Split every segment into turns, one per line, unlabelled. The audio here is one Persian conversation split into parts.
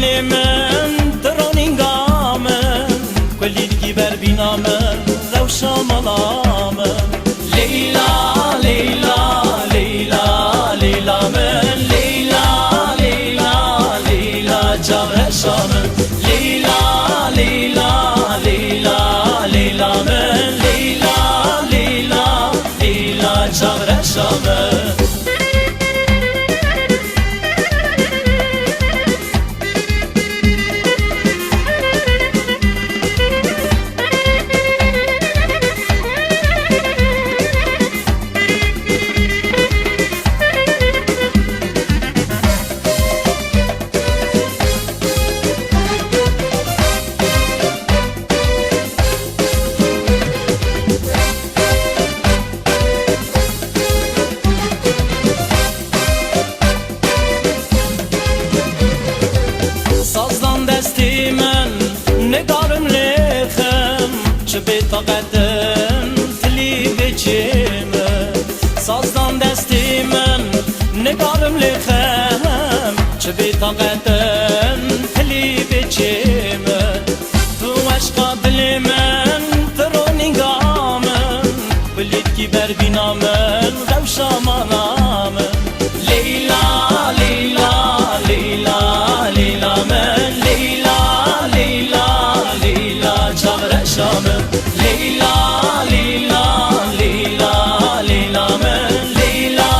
دل من ترونینگا من کلی گیبر بینا من روشا ملا من لیلا لیلا لیلا لیلا من لیلا لیلا لیلا جاورشا من لیلا لیلا لیلا لیلا من لیلا لیلا لیلا جاورشا من دستی من نگارم لیخم چه به طاقتم تلی بچیم سازدان دستی من نگارم لیخم چه به طاقتم تلی بچیم تو عشقا دل من ترونینگا من بلید کی بر بینا من روشا مانا من لیلا لیلا لیلا لیلا من لیلا لیلا لیلا لیلا من لیلا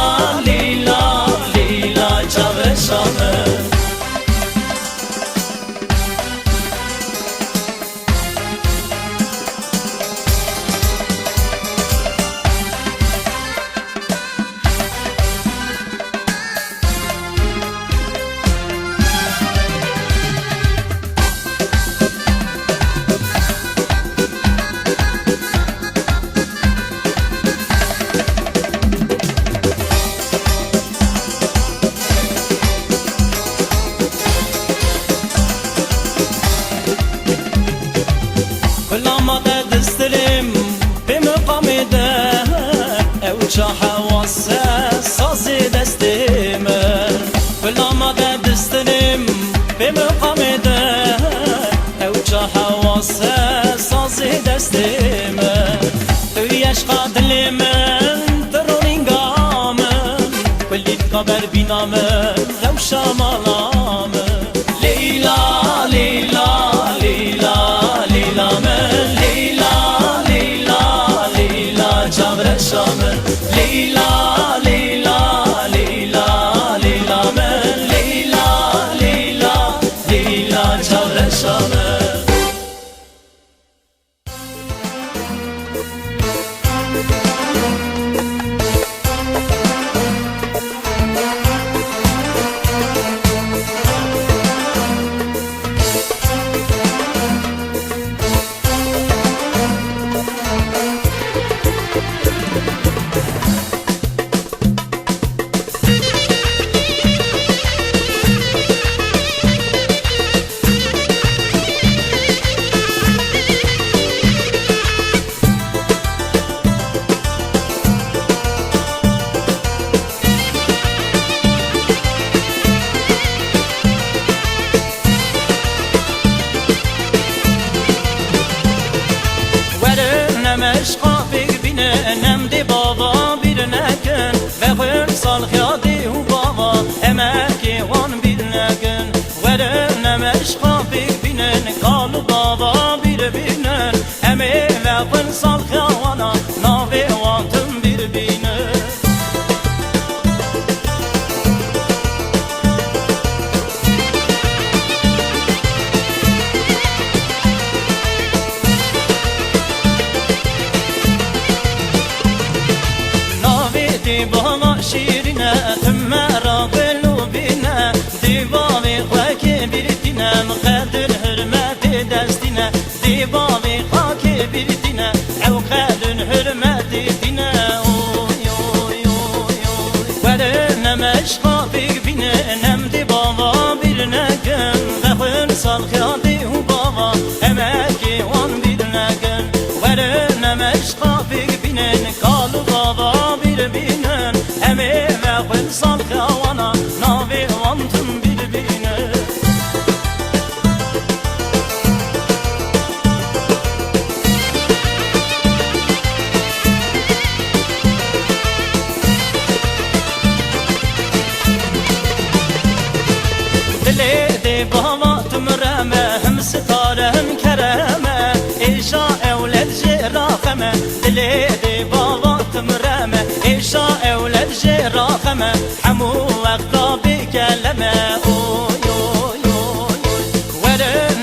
لیلا لیلا جاورشامه كلما دسترم بمقام ده او چه حواسه ساز دستم كلما دسترم بمقام ده او چه حواسه ساز دستم تو عشق دل من ترونینگا من کلی خبر بینا من روشا مالا من لیلا لیلا لیلا لیلا من لیلا لیلا لیلا جاورشامه لیلا لیلا لیلا لیلا من لیلا لیلا لیلا جاورشامه عشقا ببینه نم دی بابا بیر نکن و خیر سال خیادی و بابا امکی وان بیر نکن وره نم عشقا ببینه نکال بابا بیر بینن امی و خیر سال خیاوانا ناوی وانتم بیر بینه دیوان شیرینه ثم راقلو بینه دیوانی خاک بیردینه مقدر حرمت دستینه دیوانی خاک بیردینه او قدر حرمت دینه وره نم عشقا ببینه نم دی بابا بیر نکن غفر سال خیادی و بابا امکی وان بیر نکن وره نم عشقا ببینه نکال بابا بیر بینن امی و خل سال خوانا ناوی وانتم بیر بینه خمه همو وقتا بکلمه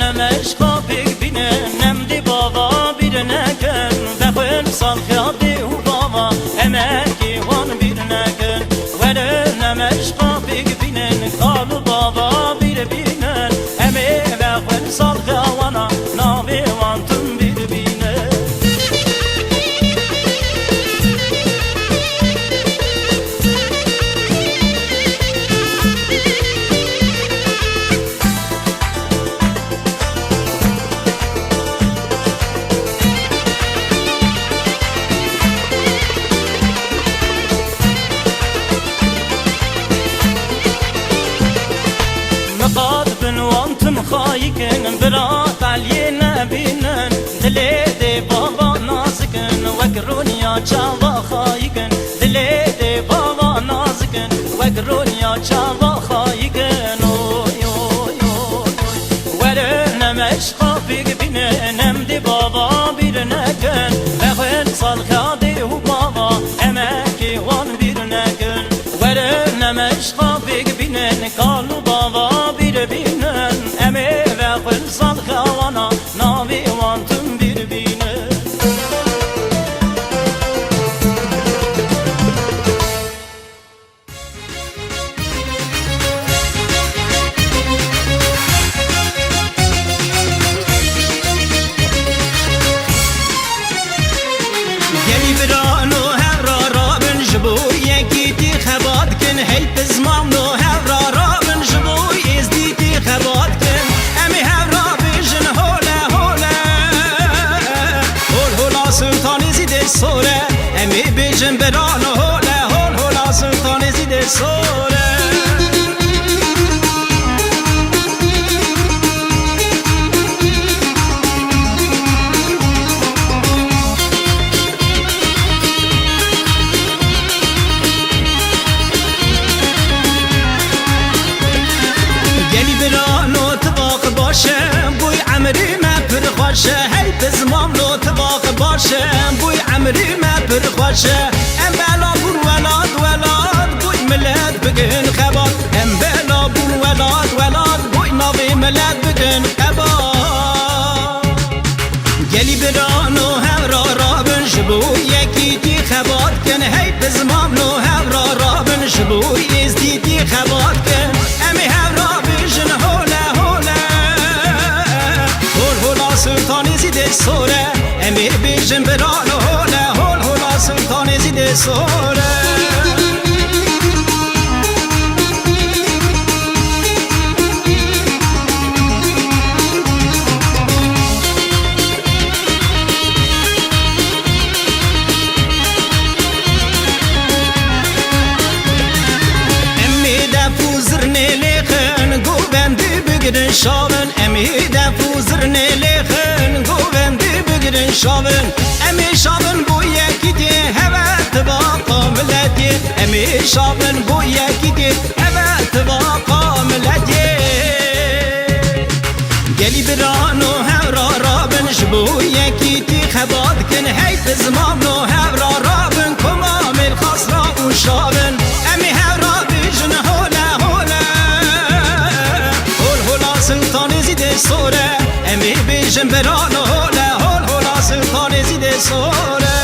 نمشقا ببینه نمدی بابا بیر نکن بخون سال خیاطی و بابا امکی وان بیر نکن وره نمشقا ببینه کالو بابا بیر بینن امی بخون سال خیاوانا ناوی وانتون بیر بینه مقاد بنوانتم خايكن برات علي نبينن دليدي بابا نازكن وقرون يا چاوا خايكن دليدي بابا نازكن وقرون يا چاوا خايكن ورنا مشقا بيك بينن نمدي بابا بيرنكن بخل صال خادي وبابا امكي وان بيرنكن ورنا مشقا بيك بينن قالوا بابا بيربينن امي بخل صال خوانا ناوي وانتم بيربينن هی بزمام نو هورا را من جبوی از دیتی خبات کن امی هورا بیشن هوله هوله هول هولا سلطانی زیده سوره امی بیشن بران هوله هول هولا سلطانی زیده سوره بوی عمری ما پر خوشه هی بزمام لو تواق باشه بوی عمری ما پر خوشه ام بلا بون ولاد ولاد بوی ملت بگن خبات ام بلا بون ولاد ولاد بوی ناوی ملت بگن خبات گلی برانو هورا رابن جبوی یکی دی خبات کن هی بزمام لو هورا رابن جبوی از دیدی خبات کن امی هورا بیشن هوله سلطانی زیده سوره امیر بیشن بران هوله هول هولا سلطانی زیده سوره امی دفو زرنه لیخن گو بندی بگرن شاون امی دفو زرنه لیخن گو بندی بگرن شاون امی شاون بو یکی دی هوت باقا ملتی امی شاون بو یکی دی هوت باقا ملتی گلی برانو هورا رابن جبو یکی دی خباد کن هی بزمام نو هورا رابن کمام الخصرا و شاون امی هورا بیشن هوله هوله هول هولا سلطانی زیده سوره امی بیشن برانو هوله هول هولا سلطانی زیده سوره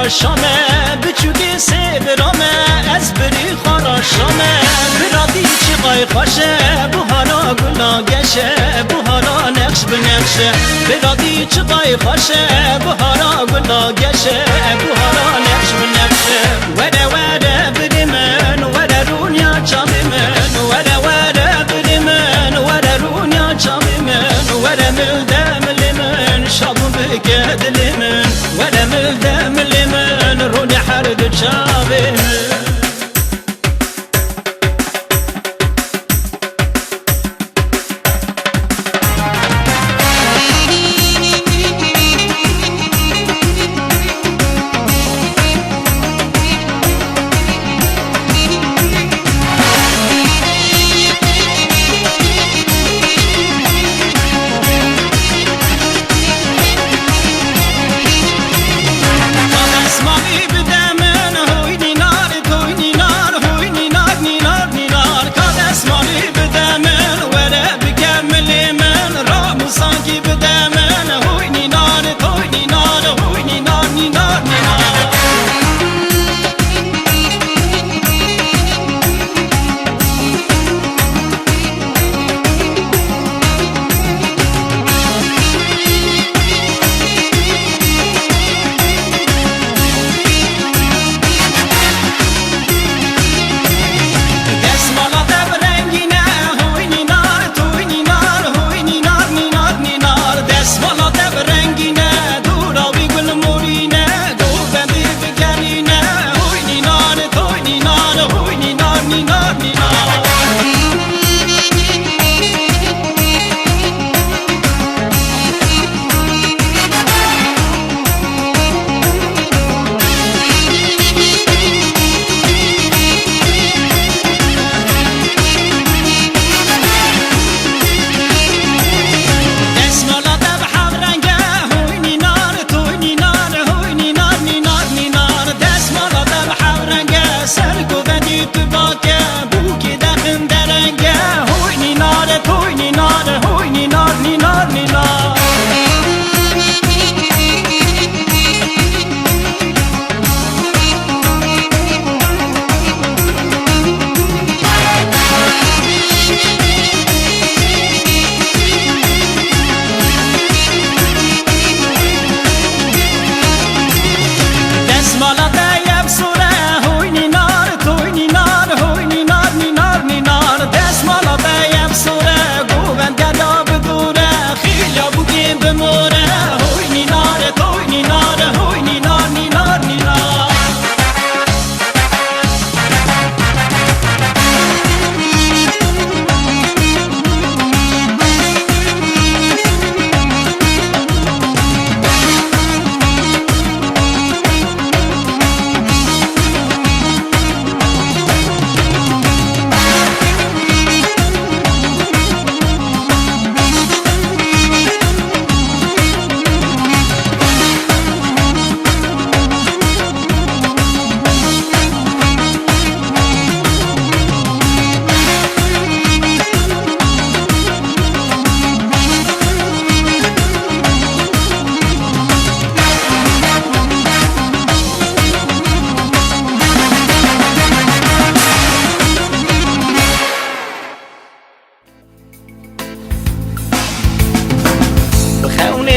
خراشامه بچوکی سبرامه از بری خراشامه برادی چی قای خوشه بوهانا گلا گشه بوهانا نقش بنقشه برادی چی قای خوشه بوهانا گلا گشه بوهانا نقش بنقشه وره وره بری من وره رونیا چامی من وره وره بری من وره رونیا چامی من وره ملدم لمن شابون بگه دلی من وره ملدم لمن رونی حرد چامی من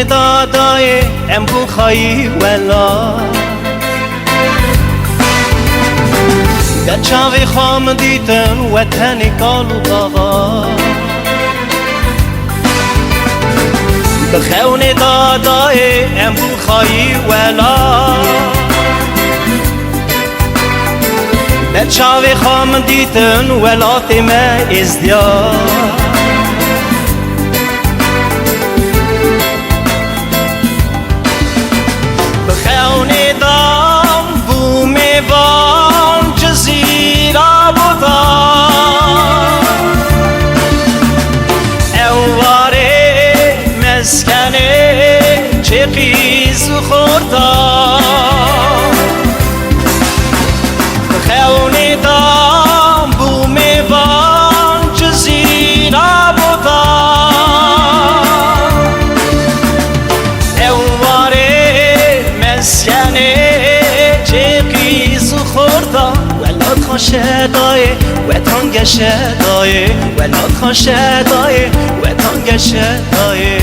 دادای ام بو خایی ولا در چاوی خام دیتن وطنی کالو بابا بخون دادای ام بو خایی ولا در چاوی خام دیتن ولات ما ازدیار چه قیز خوردا خونی دام بو میوان جزیره خاشدای و تانگشدای ولاد خاشدای و تانگشدای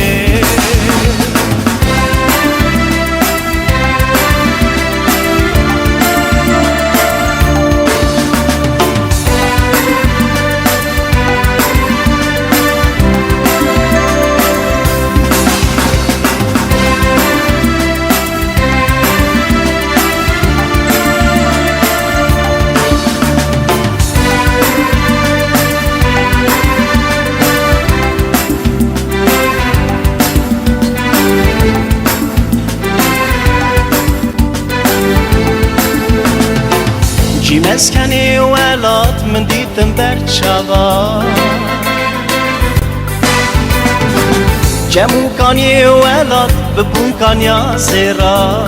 جی مسکنی ولات من دیدم برچوا جمو کانی ولات ببون کانیا زیرا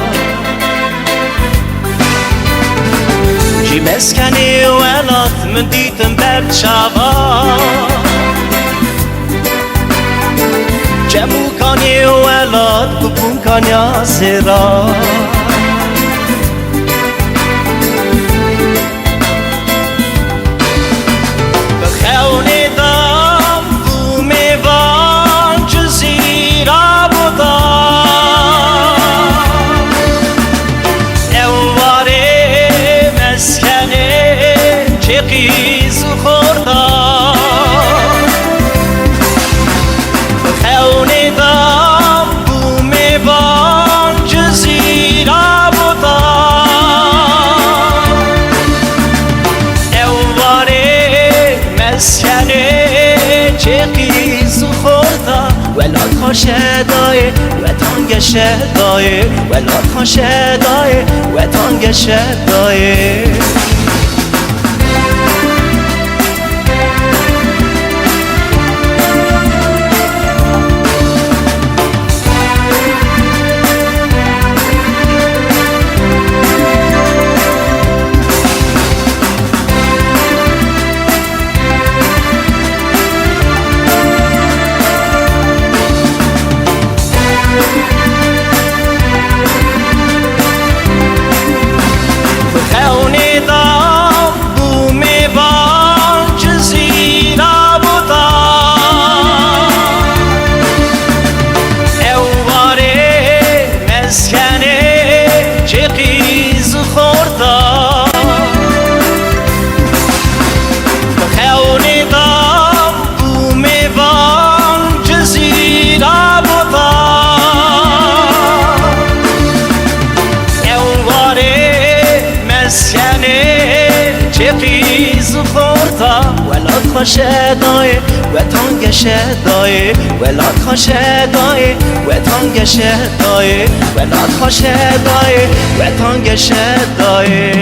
جی مسکنی ولات من دیدم برچوا جمو کانی ولات ببون کانیا زیرا قیز خوردا خونی دام بومی بان جزیرا بودا اواره مسکنه چه قیز خوردا ولاد خاشدای و تانگشدای ولاد خاشدای و تانگشدای ولاد خاشدای و تانگشدای ولاد خاشدای و تانگشدای ولاد خاشدای و تانگشدای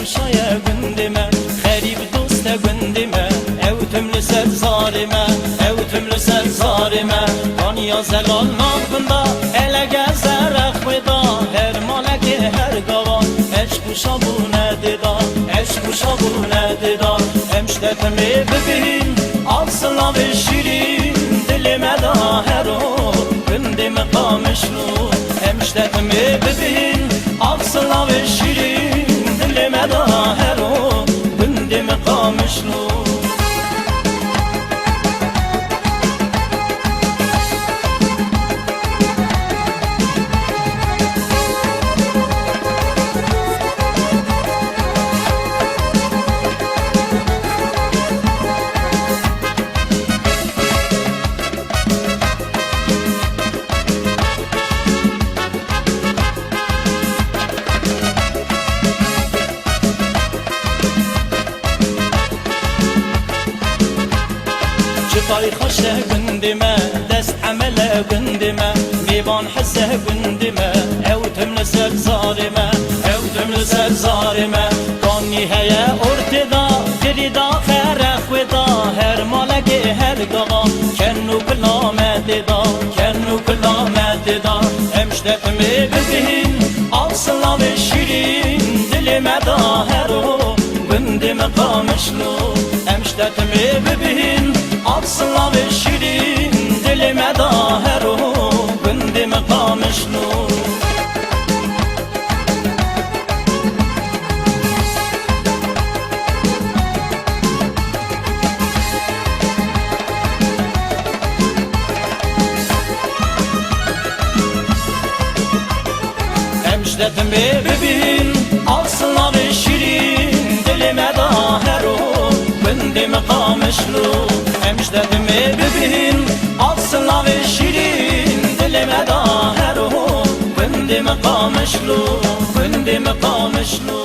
شایا گندمه خریب دوست گندمه او تمل سر زارمه او تمل سر زارمه دنیا زلال نابنده الگه زرخ بدا هر مالک هر گوان عشق شابونه دیدا عشق شابونه دیدا امشتتمی ببین آسلا و شیرین دل مدا هرو بنده مقامش رو امشتتمی ببین آسلا و شیرین دل مدا هرو بنده مقامش رو نمشته گندمه دست عمله گندمه میبان حسه گندمه او تم لسر زارمه او تم لسر زارمه کانی هیا ارتدا گریدا خیره خودا هر مالک هر گاوا کنو کلامت دا کنو کلامت دا امشتت می ببین آسلا و شیرین دل مداهرو گندم قامشلو امشتت می ببین آسلا و شیرین دل مداهرو گندم قامشلو امشتت می ببین آسلا و شیرین دل مداهرو گندم قامشلو امشتت می ببین آسلا و شیرین دل مداهرو گندم قامشلو گندم قامشلو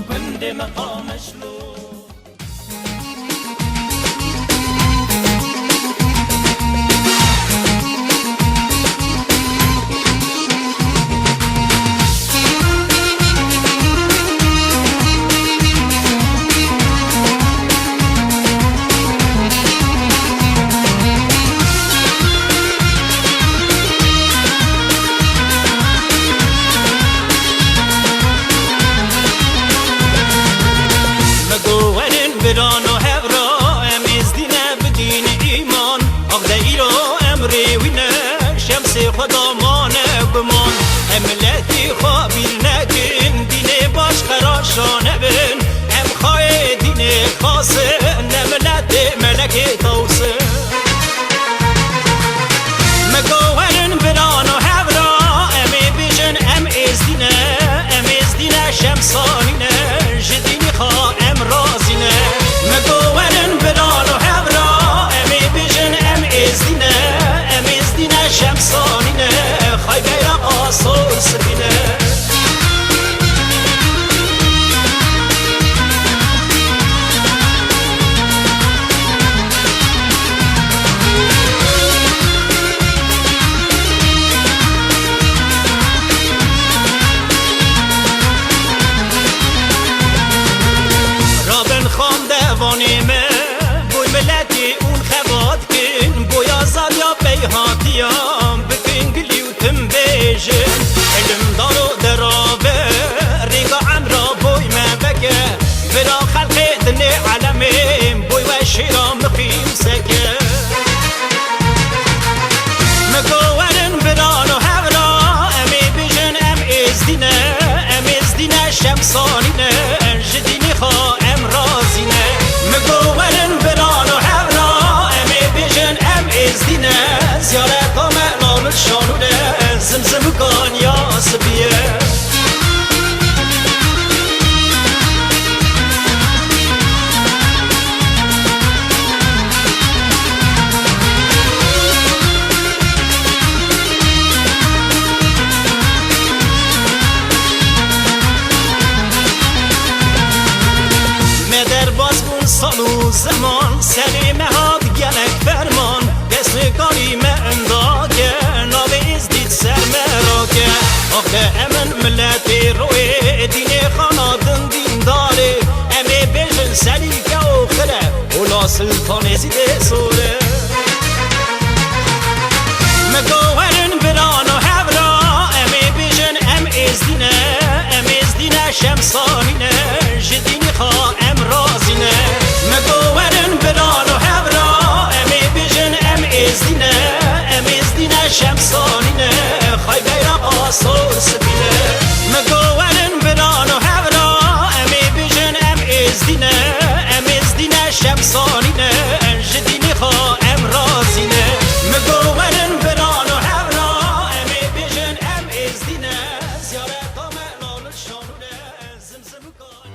گندم قامشلو بران و هورا امیز دینه بدین ایمان آخده ایرو امری وینه شمس خدا مانه بمان املتی خوابیل نکن دین باش خراشانه بن ام خواه دین خاصه نملت ملک توسه مگوهرن بران و هورا امی بیشن ام از دینه شمسانینه جدینی خواه ام رازینه مگوهرن بران و هورا امی بیشن ام از دینه شمسانینه خواه بیرق آسور سبینه وانیمه بوی ملتی اون خواد کن بوی آزاد یا بیهاتیام بکن گلی و تم بیجن علم دارو درابه ریگا عمرا بوی مبکه برا خلق دن علمیم بوی و شیرا مقیم سکه مگوهرن بران و هورا امی بیجن ام از دینه شمسانینه جدینی خواه ام رازینه مگوهرن بران و هورا امی بیجن ام از دینه زیارت آمنان شانونه زمزم کن یا سبیه سالو زمان سلیم هاد گلک فرمان دست کاری انداگه ناوی ازدید سر مراکه آخه امن ملتی روی دین خانادن دین داره امی بیشن سلیکه و خره اولا سلطان زیده سوره مگوهرن بران و هورا امی بیشن ام از دینه شمسانینه جدینی خواه ام رازینه مگوهرن بران و هورا امی بیشن ام از دینه شمسانینه خواه بیرق آسور سبینه مگوهرن بران و هورا امی بیشن ام از دینه شمسانینه جدینی خواه ام رازینه مگوهرن بران و هورا امی بیشن ام از دینه زیارت آمنان شانونه زمزم کن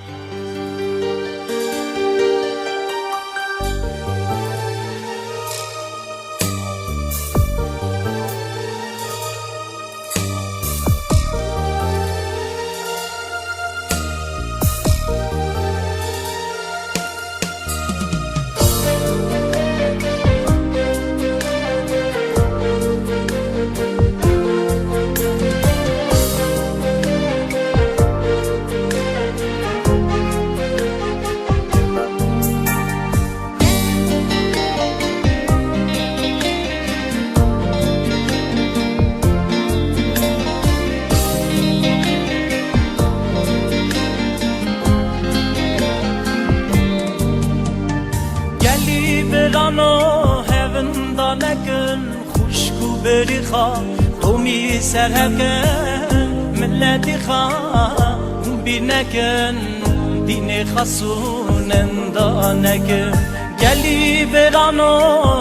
بری خواه تو می سرهکن ملتی خواه بیر نکن دین خسون اندا نکن گلی برانو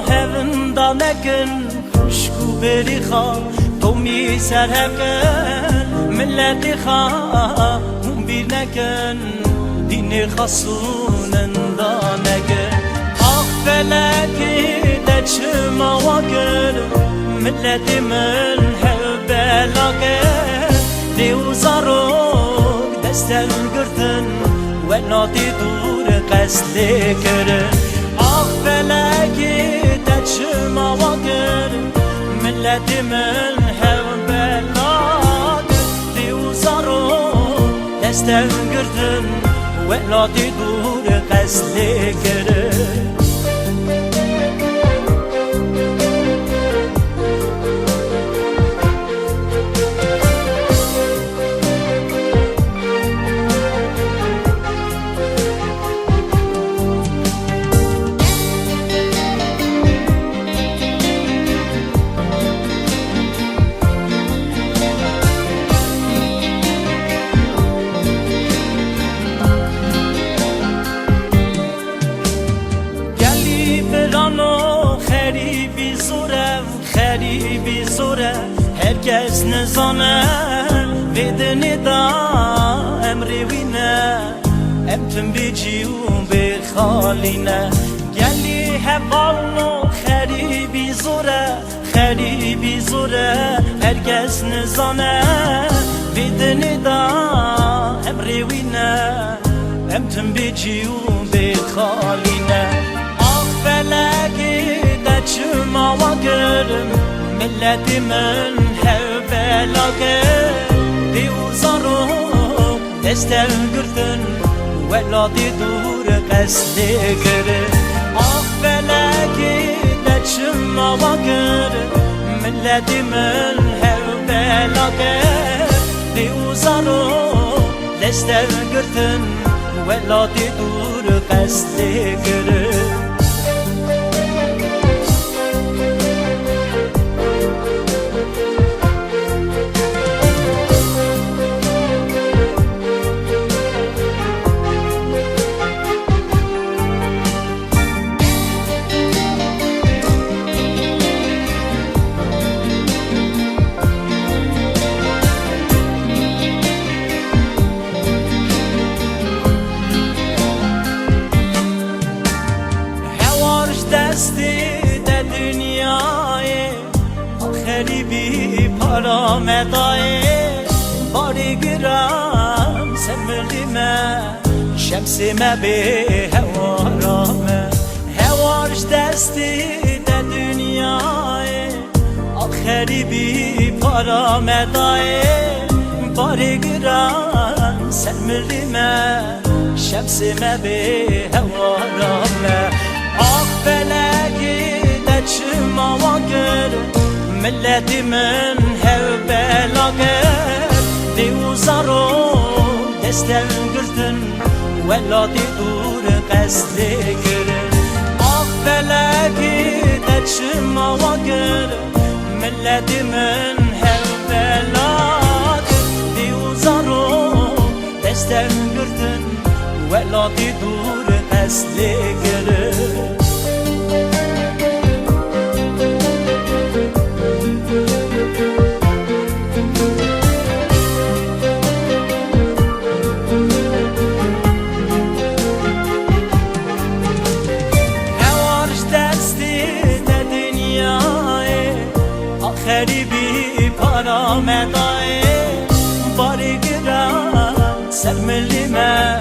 هوندا نکن خوشکو بری خواه تو می سرهکن ملتی خواه بیر نکن دین خسون اندا نکن آخ فلکی ده چما وگر ملتی من هبلاگر دیو زاروک دستن گردن ولادی دور قصد کرن آخ فلکی ده چما وگر ملتی من هبلاگر دیو زاروک دستن گردن ولادی دور قصد کرن خریبی زوره هرکس نزانه بدنی دا امری وینه امتن بیجی و بخالینه گلی هفالو خریبی زوره هرکس نزانه بدنی دا امری وینه امتن بیجی و بخالینه آخ فلکی چما وگرم ملتی من هبلاگر دیو زارو دستن گردن ولادی دور قصد کرن آخ فلکی ده چما وگرم ملتی من هبلاگر دیو زارو دستن گردن ولادی دور قصد کرن غریبی پارامدای باری گرم سمرلیمه شمسیمه به هوارامه هوارش دستی ده دنیای غریبی پارامدای باری گرم سمرلیمه شمسیمه به هوارامه آخ فلکی ده چما وگرم ملتی من هبلاگر دیو زارو دستن گردن ولادی دور قصد کرن آخ فلکی ده چما وگر ملتی من هبلاگر دیو زارو دستن گردن ولادی دور قصد کرن غریبی پارامدای باری گرم سرملیمه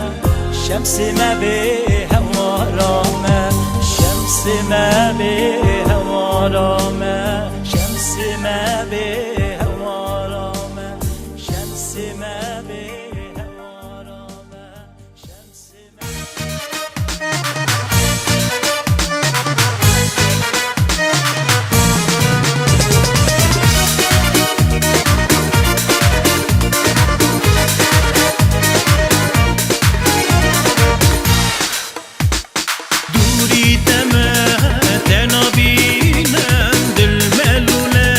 شمسیمه به هوارامه شمسیمه به هوارامه شمسیمه به هوارامه شمسیمه به هوارامه شمسیمه
دوری دمه تنابینم دل ملوله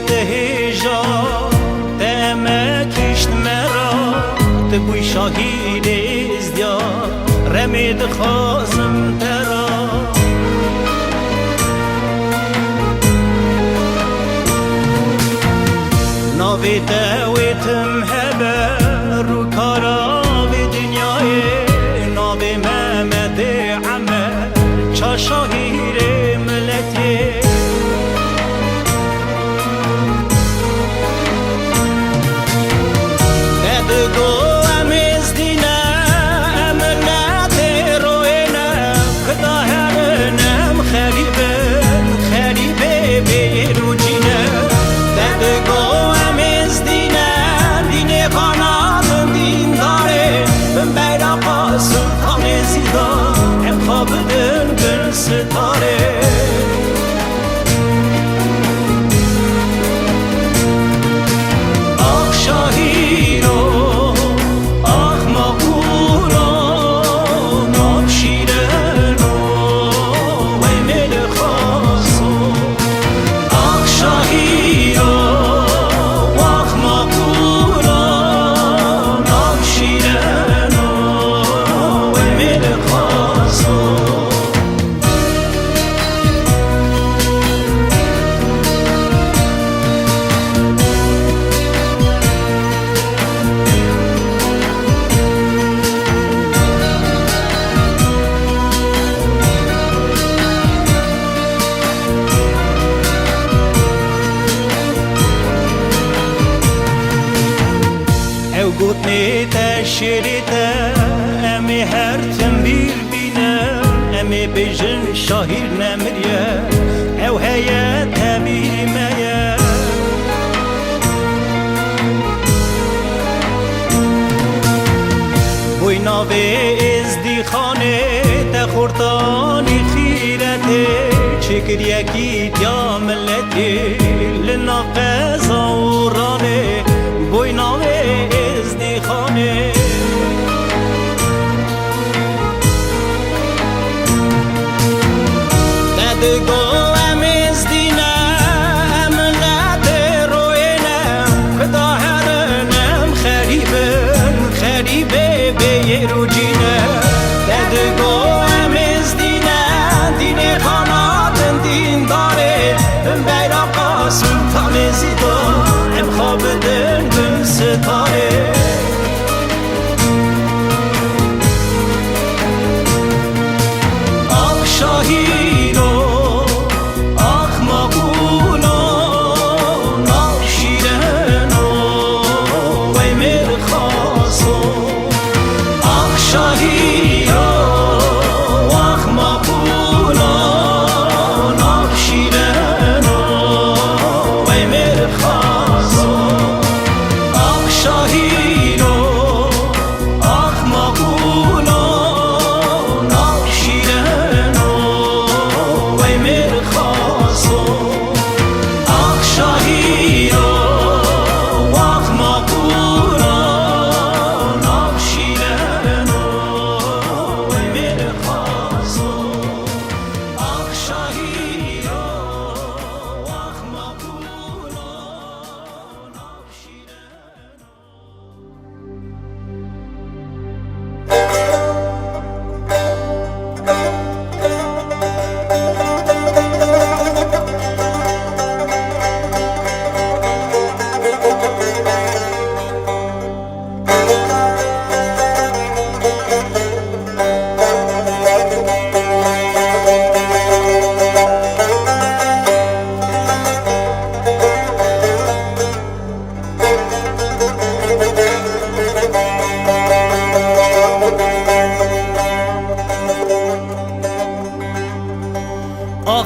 تهجا تما کشت مرا تبوی شاهید ازدیار رمید خازم ترا ناوی دویتم هبه رو کارا به دنیای ناوی محمد عمه چا شاهیر ملتی بدگو امیز دینه امنت روینه کدا هرنم خریبه بیرو جینه بدگو امیز دینه دینه قانات دین داره بن بیرقا سلطان زیدا امخاب دن بن ستاره شریته امی هر تنبیر بینه امی بیجن شاهیر نمریه او هیت تبیر میه بوی ناوی ازدی خانه تخورتانی خیرته چکر یکی دیا ملتی لنا قضا و رانه بوی ناوی ازدی خانه دگو امیز دینه امنت روینه کدا هرنم خریبه بیرو جینه دگو امیز دینه دینه قانات دین داره بن بیرقا سلطان زیدا امخاب دن بن ستاره آق شاهی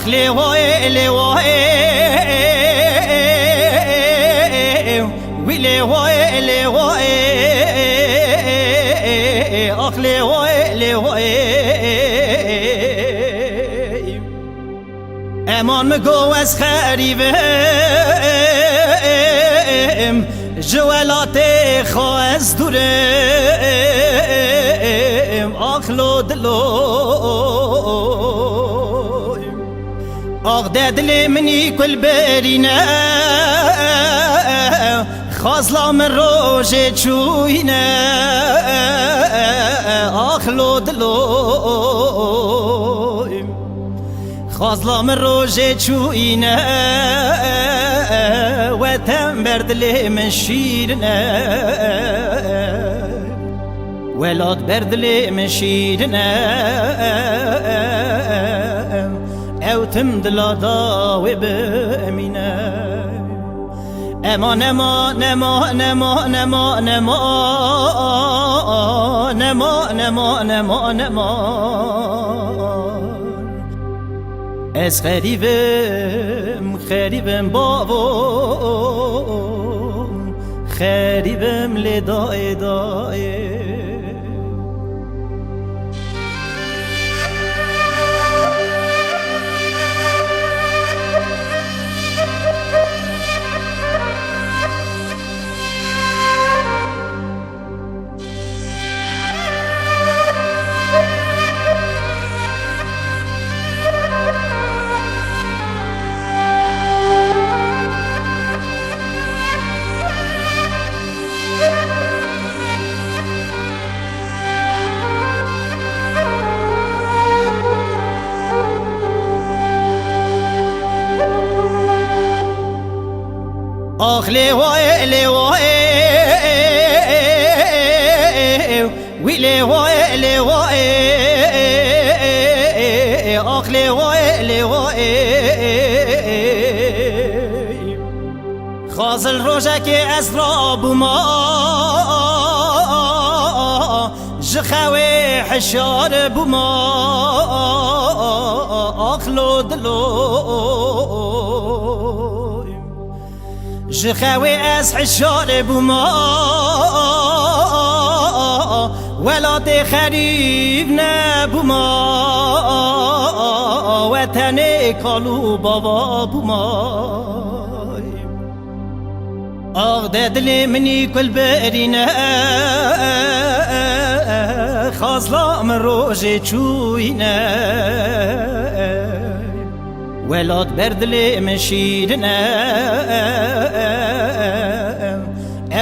آخ لیوای لیوای وی لیوای لیوای آخ لیوای لیوای امان مگو از خریبم جوالات خواست دورم آخ لو دلو آغده دل منی کل برینه خازلا من روژ چوینه آخلو دلویم خازلا من روژ چوینه و تنبر دل من شیرنه ولاد بردل من شیرنه او تم دلا داوی بامینه امان امان امان امان امان امان امان امان امان امان از خریبم بابم خریبم لدای دای آخ لیوای لیوای وی لیوای لیوای آخ لیوای لیوای خازل روژه که از را بوما جخوی حشار بوما آخلو دلو جخوي از حشار بوما ولاد خريب نبوما وطن کالو بابا بوما آغده دل منی کل برینه خازلا من روژ چوینه ولاد بردل من شیرنه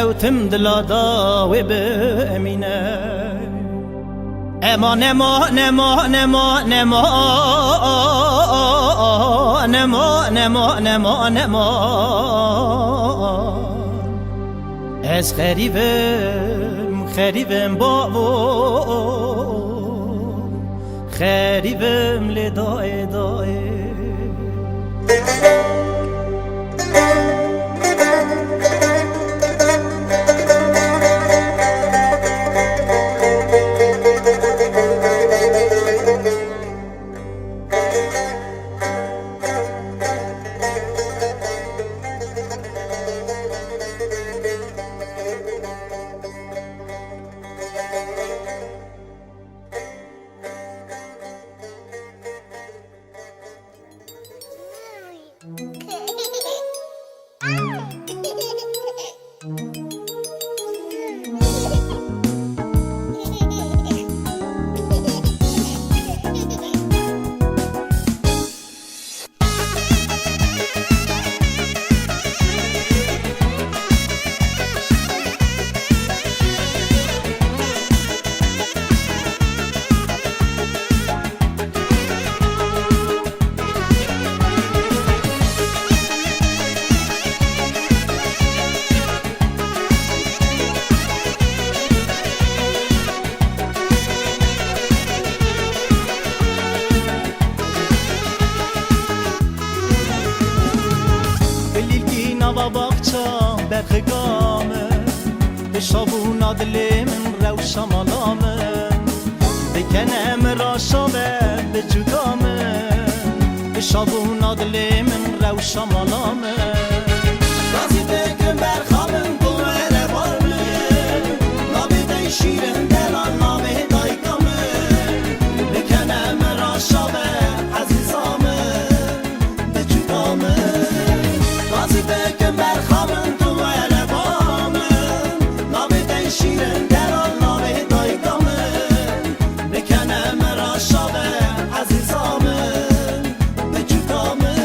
او تم دلا داوی بامینه امان امان امان امان امان امان امان امان امان از خریبم بابو خریبم لدای دای برخگامه به شابونا دل من روشا مالامه بکنم راشابه به جدامه به شابونا دل من روشا مالامه رازی بکن برخابم دوره بارمه نابی دی شیرن دلان نابی دایگامه بکنم راشابه عزیزامه به جدامه رازی بکن برخابم شیرن دران نامه دایگامه بکنم را شابه عزیزامه به جدامه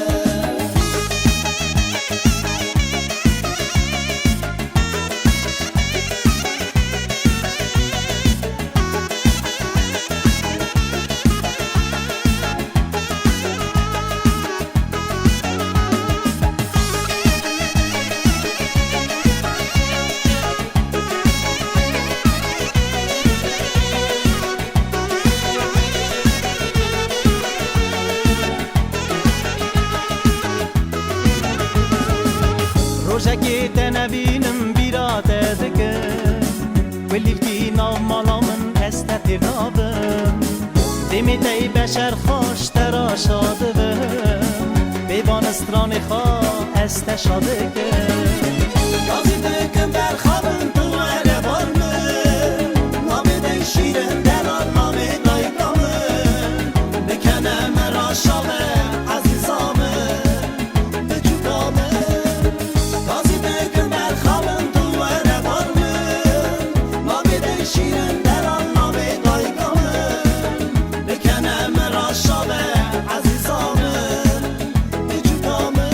روشکی تنبینم بیرات دکم ولی کی ناو مالامن استت رابم دمیتی بشر خوش ترا شاده بم بیوان استران خواه است شاده کم
یازی دکم در خوابم تو اله بارمه نامه دی شیرم دلال نامه دایگامه بکنه مرا شاوه عزیزامه به جودامه یازی دکم در خوابم تو اله بارمه نامه دی شیرم دلال نامه دایگامه بکنه مرا شاوه عزیزامه به جودامه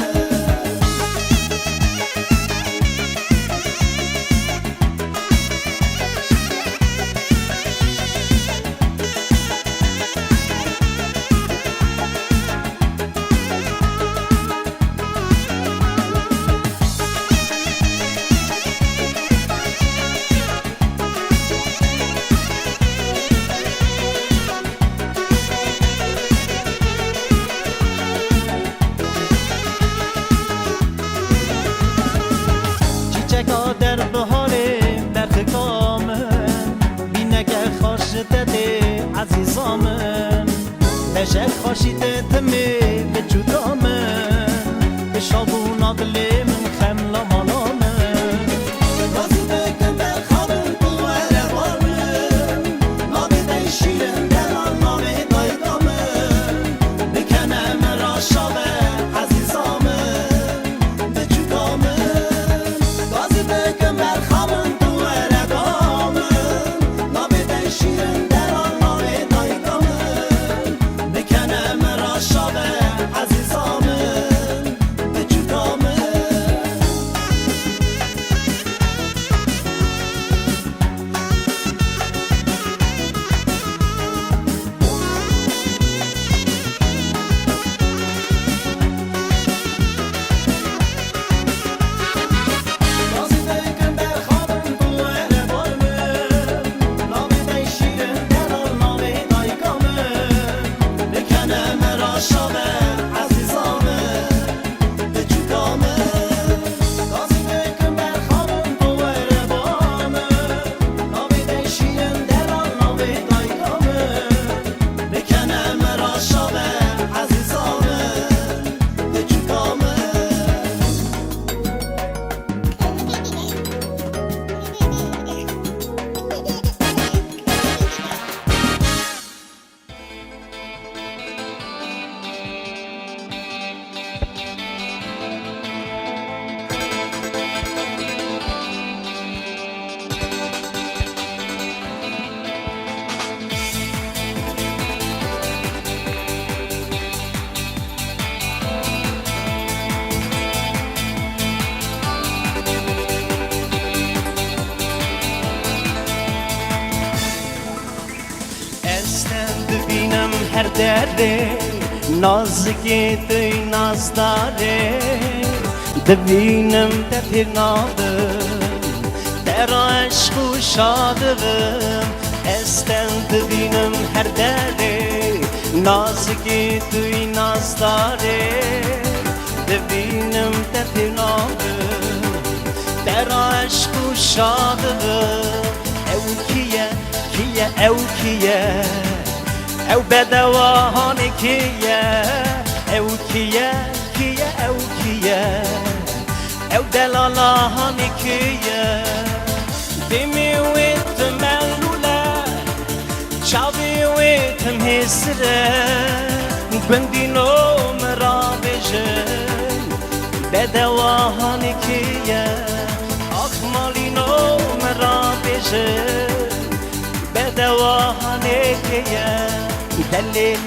چیچکا در بهاره در خکامن بینک خوش دده عزیزامن بشک خوشی دتمی به جودامن به شابون آقلی من خملا مالامن
یازی دکم در خوابم تو اله بارمه نامه دی شیرم دلال نامه دایگامه بکنه مرا شاوه عزیزامه به جودامه یازی دکم در خوابم تو اله بارمه نامه دی شیرم دلال نامه دایگامه بکنه مرا شاوه عزیزامه به جودامه یازی دکم در خوابم تو اله بارمه نامه دی شیرم دلال نامه دایگامه بکنه مرا شاوه عزیزامه به جودامه یازی دکم در خوابم تو اله بارمه نامه دی شیرم دلال نامه دایگامه بکنه مرا شاوه عزیزامه به جودامه
استن ببینم هر دره نازکی توی نازداره ببینم در نابم در عشق و شادم استن ببینم هر دره نازکی توی نازداره ببینم در نابم در عشق و شادم او کیه او کیه او بدوانه کیه او کیه او کیه او دلالانه کیه دمیویت ملوله چاویویت مهسره بندینو مرا بجن بدوانه کیه اخمالینو مرا بجن بدوانه کیه دلیل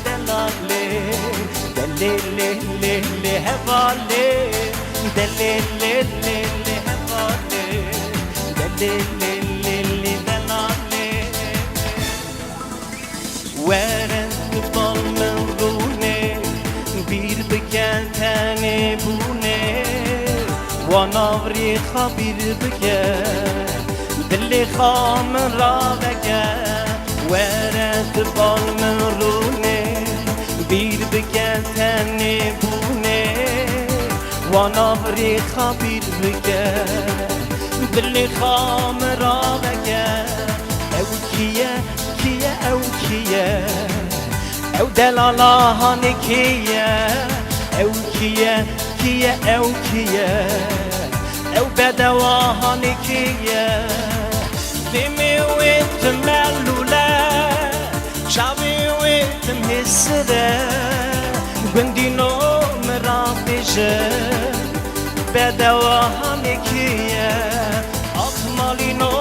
دلاله دلیل هواله دلیل هواله دلیل دلاله ورد بالمن رونه بیر بکن تنه بونه واناوری خبیر بکن دلی خام را بکن ورد بالمن رونه بیر بکن تنه بونه وانا بری خبیر بگه دلی خام را بگه او کیه کیه او کیه او دلالا هانی کیه او کیه کیه او کیه او بدوا هانی کیه دیمی ویت ملوله شاوی ویت مسده گندینو مرافشه بدوا هانی کیه اقمالینو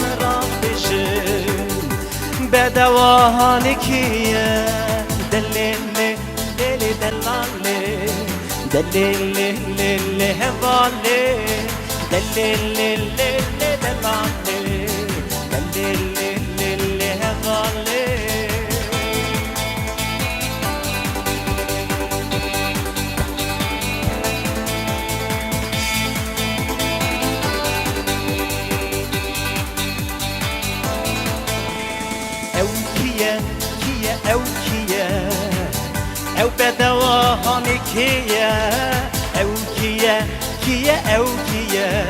مرافشه بدوا هانی کیه دلیلی دلی دلالی دلیلی لیلی هوالی دلیلی لیلی دلالی دلیلی لیلی هوالی او کیه کیه او کیه او بدوا هانی کیه او کیه کیه او کیه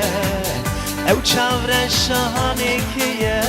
او چاورش هانی کیه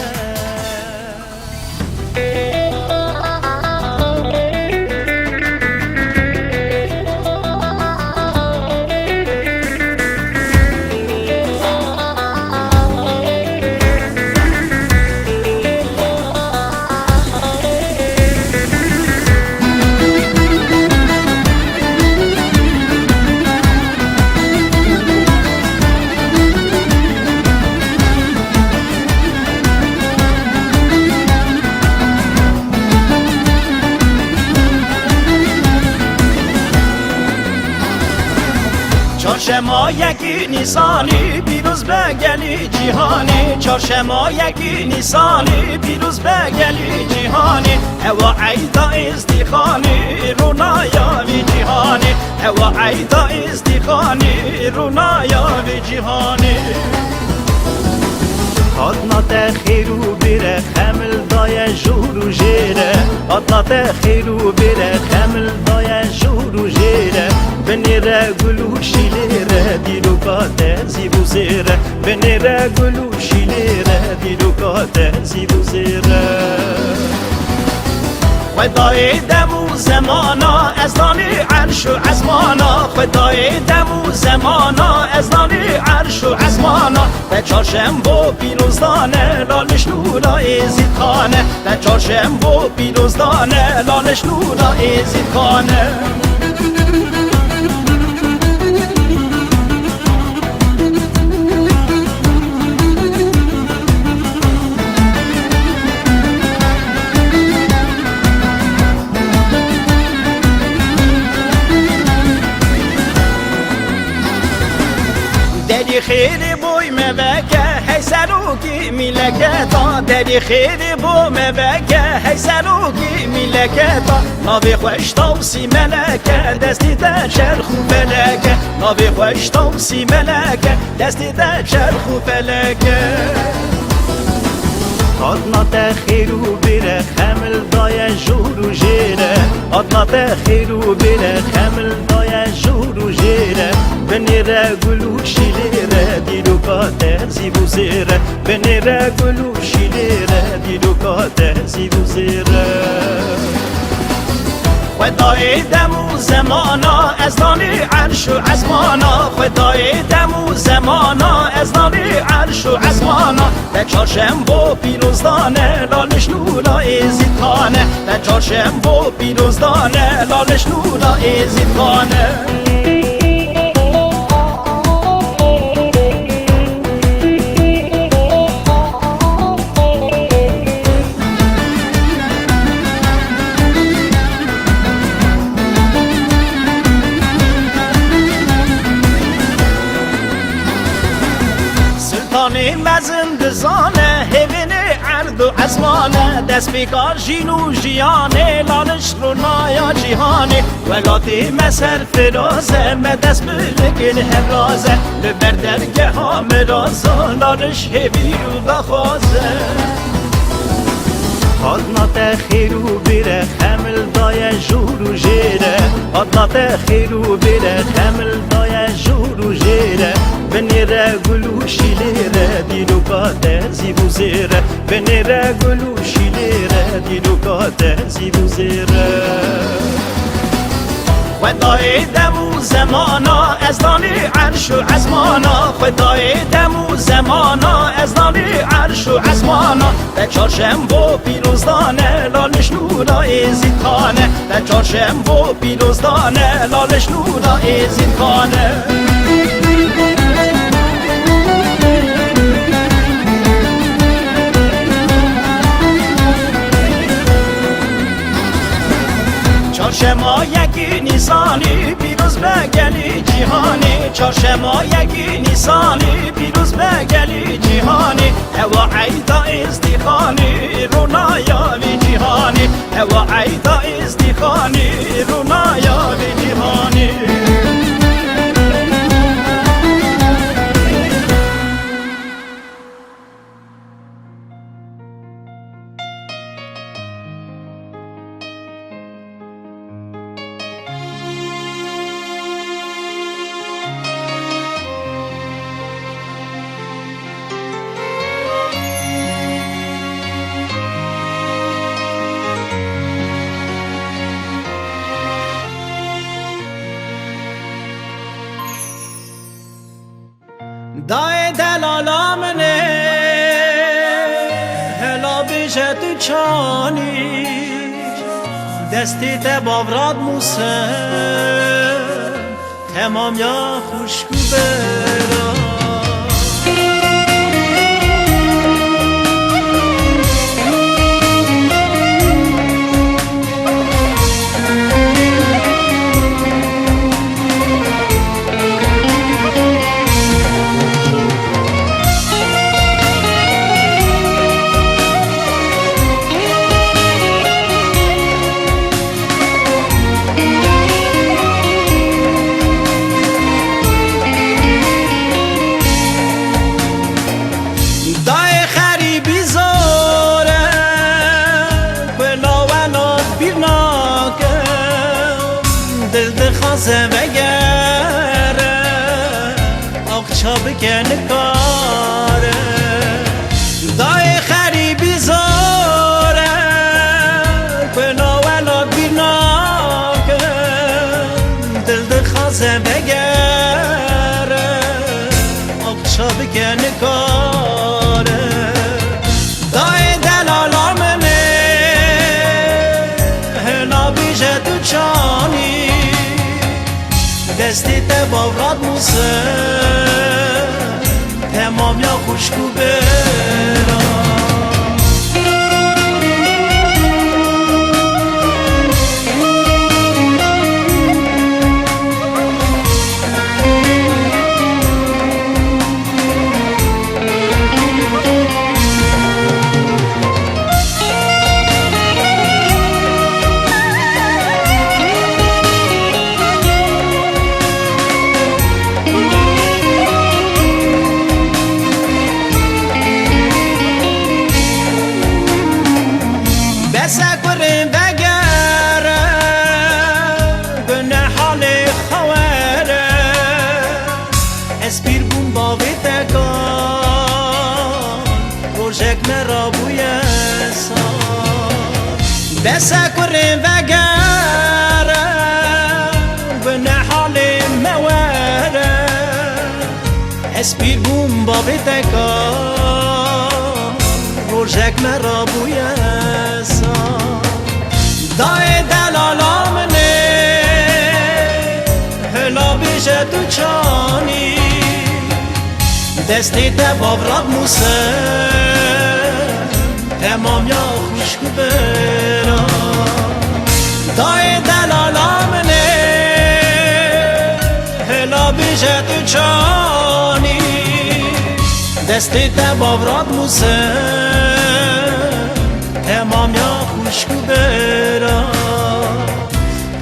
چارشما یکی نیسانی پیروز بگلی جیهانی چارشما یکی نیسانی پیروز بگلی جیهانی هوا عیدا ازدیخانی رونایاوی جیهانی هوا عیدا ازدیخانی رونایاوی جیهانی آدنا تخیرو بیره خمل دای جورو جیره آدنا تخیرو بیره خمل دای جورو جیره بنیره گلوشی لیره دیرو کات زیبو زیره بنیره گلوشی لیره دیرو کات زیبو زیره خدای دمو زمانا از دانی عرش و عزمانا خدای دمو زمانا از دانی عرش و عزمانا به چارشنبه پیروزدانه لالش نورا ازید خانه به چارشنبه پیروزدانه لالش نورا ازید خانه دری خیلی بوی مبکه هی سروکی میلکتا دری خیلی بو مبکه هی سروکی میلکتا ناوی خوش توسی ملکه دستی در چرخو فلکه ناوی خوش توسی ملکه دستی در چرخو فلکه آدنا تخیرو بیره خمل دای جورو جیره آدنا تخیرو بیره خمل دای جورو جیره بنیره گلوشی لیره دیرو کات زیبو زیره بنیره گلوشی لیره دیرو کات زیبو زیره خدای دمو زمانا از دانی عرش و عزمانا خدای دمو زمانا از دانی عرش و عزمانا به چارشنبه پیروزدانه لالش نورا ازید خانه به چارشنبه پیروزدانه لالش نورا ازید خانه مزن زانه هیوین عرض و عزمانه دست بیکار جینو جیانه لالش رو نایا جیهانه ولاتی مسر فرازه مدست بلگن هرازه لبر درگه ها مرازه لالش هیوی رو دخوازه آدنا تخیرو بیره خمل دای جورو جیره آدنا تخیرو بیره خمل دای
جور و جیره بنیره گلو شیلیره دینو کاته زیبو زیره بنیره گلو شیلیره دینو کاته زیبو زیره خدای دمو زمانا از دانی عرش و عزمانا خدای دمو زمانا از دانی عرش و عزمانا به چهارشنبه پیروزدانه لالش نورای زیدخانه به چهارشنبه پیروزدانه لالش نورای زیدخانه چهارشنبه یکی نیسانی پیروز به گلی جهانی چهارشنبه یکی نیسانی پیروز به گلی جهانی هوا عیدا ازدیخانی رونایاوی جهانی هوا عیدا ازدیخانی رونایاوی جهانی دای دلالا منه هلا بیشه تو چانی دستی تباوراد موسه تمام یا خوشگو برا زمگره آقچا بکن کاره دای خریبی زاره کنو ولاد بیناکه دل دخوازه بگره آقچا بکن کاره دای دلالا منه هلا بیشه تو چانی دستی تباوراد موسه تمام یا خوشگو برا اسپیر بون باقی تکان روشک مرا بوی سان بسکرین وگره بنا حال موره اسپیر بون باقی تکان روشک مرا بوی سان دای دلالا منه هلا بیشه تو چانی دستی تباوراد موسه تمام یا خوشگو برا دای دلالا منه هلا بیشه تو چانی دستی تباوراد موسه تمام یا خوشگو برا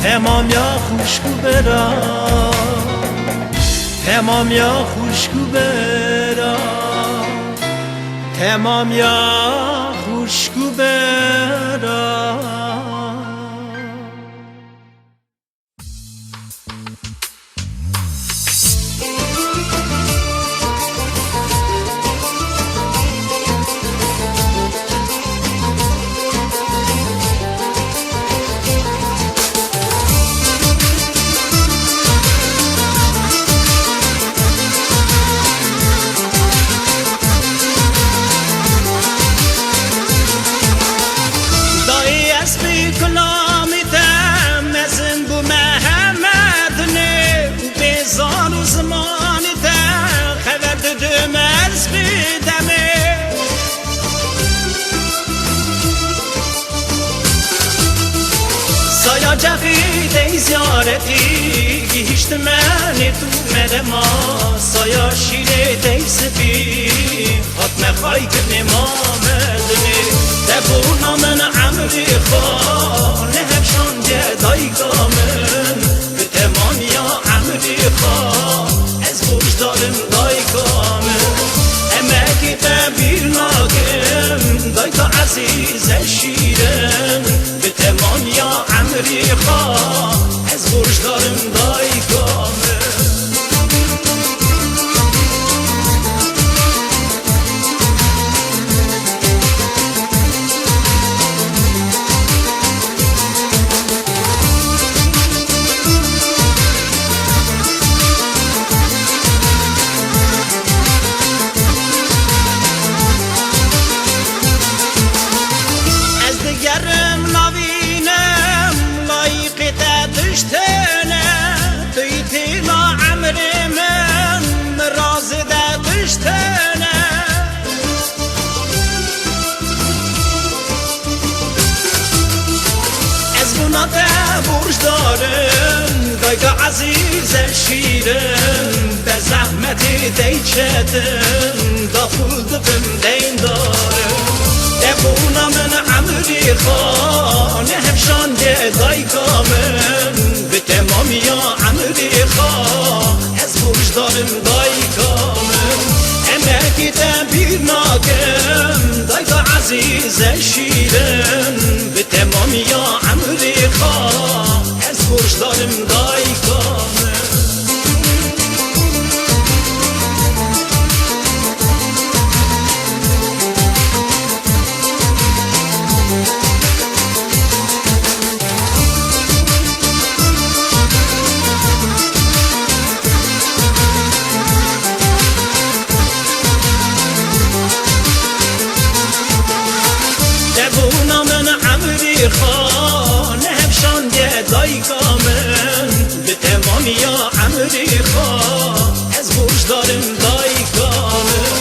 تمام یا خوشگو برا تمام یا خوشگو برا تمام یا خوشگو برا فرمانته خبر ددم از بدمه سایا جفید ای زیارتی گیشت من تو مدما سایا شیره دی سفی خاتم خواهی کنی ما مدنی دبونا من عمری خواه نهبشان جدای کامن به تمام یا عمری خواه از بوش دارم دای کامن امکی تبیر ناکم دای کا عزیز شیرن به تمام یا عمری خواه از بوش دارم دای کامن برج دارم دایگا عزیز شیرم به زحمت دی چتم دا پول دبم دین دارم دبونا من عمری خانه همشان ده دای کامم به تمام یا عمری خواه از برج دارم دای کامم امکی تبیر ناکم دایگا عزیز شیرم به تمام یا عمری خواه از برج دارم دای کامم دبونا من عمری خواه نهبشان ده دای کامن به تمام یا عمری خواه از برج دارم دای کامن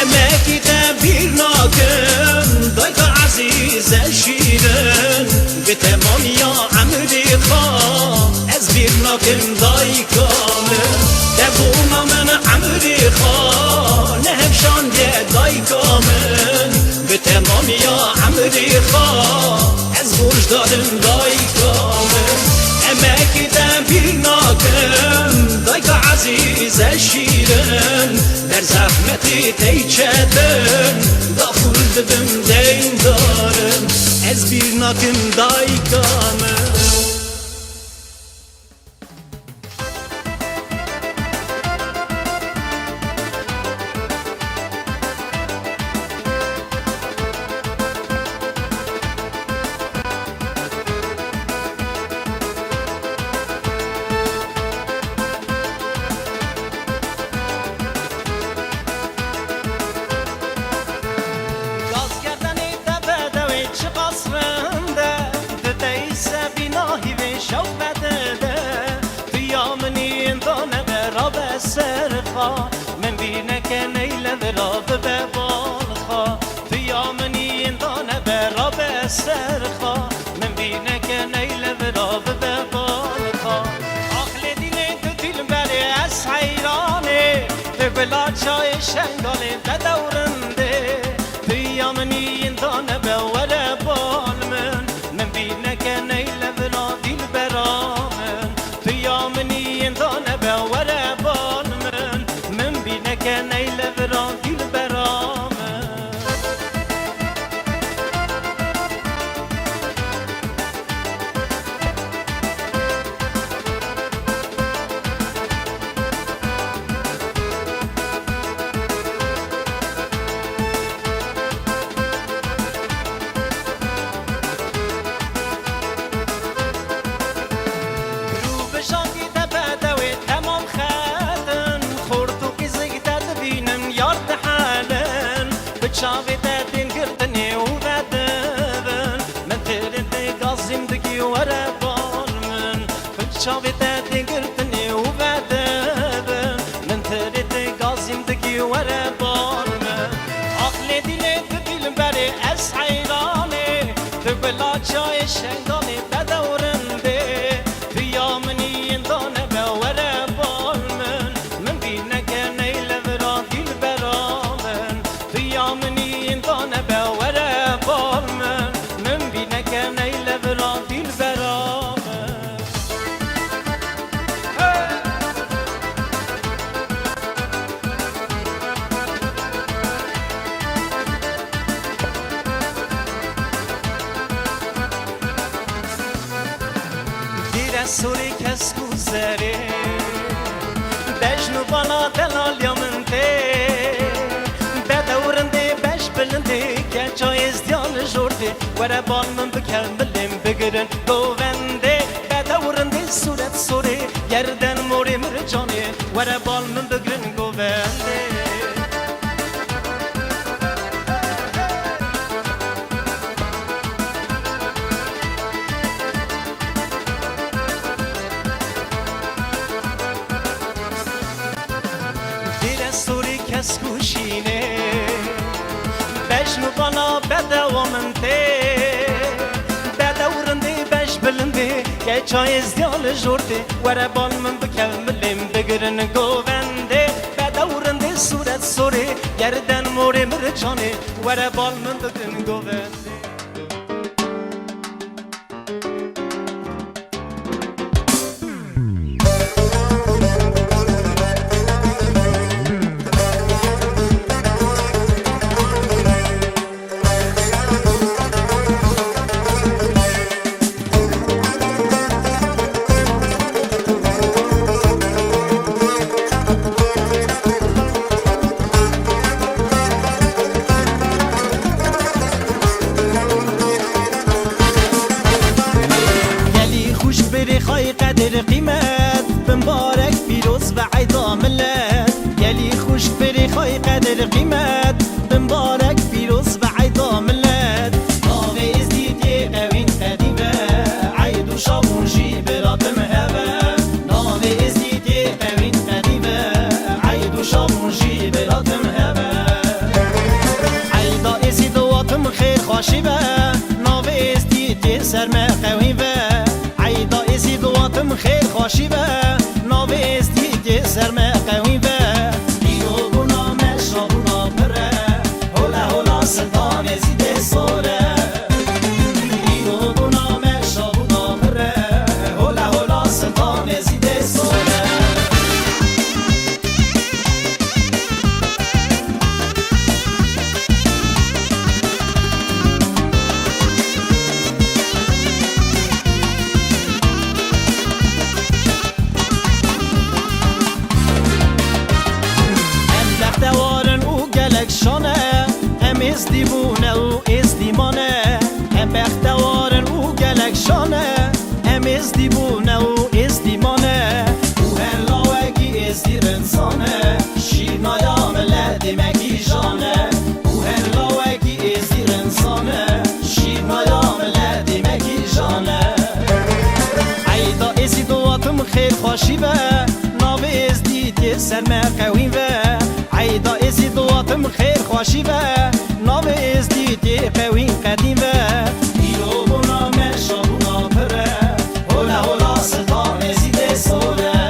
امکی تبیر ناکم دای کا عزیز شیرن به تمام یا عمری خواه از بیر ناکم دای کامن دبونا من عمری خواه نهبشان ده دای کامن به تمام یا عمری خواه از برج دارم دای کامل امکی تبیر ناکم دای کا عزیز شیرن در زحمتی تی چتم دا پول دبم دین دارم از بیر ناکم دای کامل
من بینک نیل براب ببالخا تو یامنی اندانه براب سرخا من بینک نیل براب ببالخا آخل دینه تو دل بری از حیرانه تو بلا چای شنگانه دورنده تو یامنی اندانه بوره بال من بینک نیل برا دل برامن تو یامنی اندانه بوره بال من بینک نیل برا دل برامن
یارد
ولا چای شنگانی بدورنده تویا منی اندانه به وره بال من بینه که نیله ورا دیل برامن تویا منی اندانه به وره بال من بینه که نیله ورا دیل برامن سوری کس کو زره بجنو بالا دلالیا من ته بدورنده بش بلنده که چای ازدیان جورده وره بال من بکملیم بگرن گوونده بدورنده صورت سوری گردن موری مرجانه وره بال من بگرن گوونده سوری کس کوشینه بجنو بالا بدوامن ته بدورنده بش بلنده که چای ازدیال جورده وره بال من بکملیم بگرن گوونده بدورنده صورت سوری گردن موری مرجانه وره بال من بگرن گوونده خای قدر قیمت بمبارک پیروز و عیدا ملت یلی خوش بری خای قدر قیمت بمبارک پیروز و عیدا ملت ناوه ازدیدی قوین قدیمه عید و شابونجی براتم هبه ناوه ازدیدی قوین قدیمه عید و شابونجی براتم هبه عیدا ازدواتم خیر خوشی به ناوه ازدیدی سرمه قوین به عیدا ازی دواتم خیر خوشی به ناوه ازدیدی سرمه قوی به دیو بونا مشا بونا پره هولا هولا سلطان ازیده سوره دیو بونا مشا بونا پره هولا هولا سلطان ازیده سوره شانه ام ازدیبونه و ازدیمانه ام بختوارن او گلک شانه ام ازدیبونه و ازدیمانه او هلاوگی ازدیر انسانه شیرنایا ملدی مگی جانه او هلاوگی ازدیر انسانه شیرنایا ملدی مگی جانه عیدا ازی دواتم خیر خوشی به ناوه ازدیدی سرمه قوین به عیدا ازی دواتم خیر خوشی به ناوه ازدیدی قوین قدیم به دیو بونا مشا بونا پره هولا هولا سلطان ازیده سوره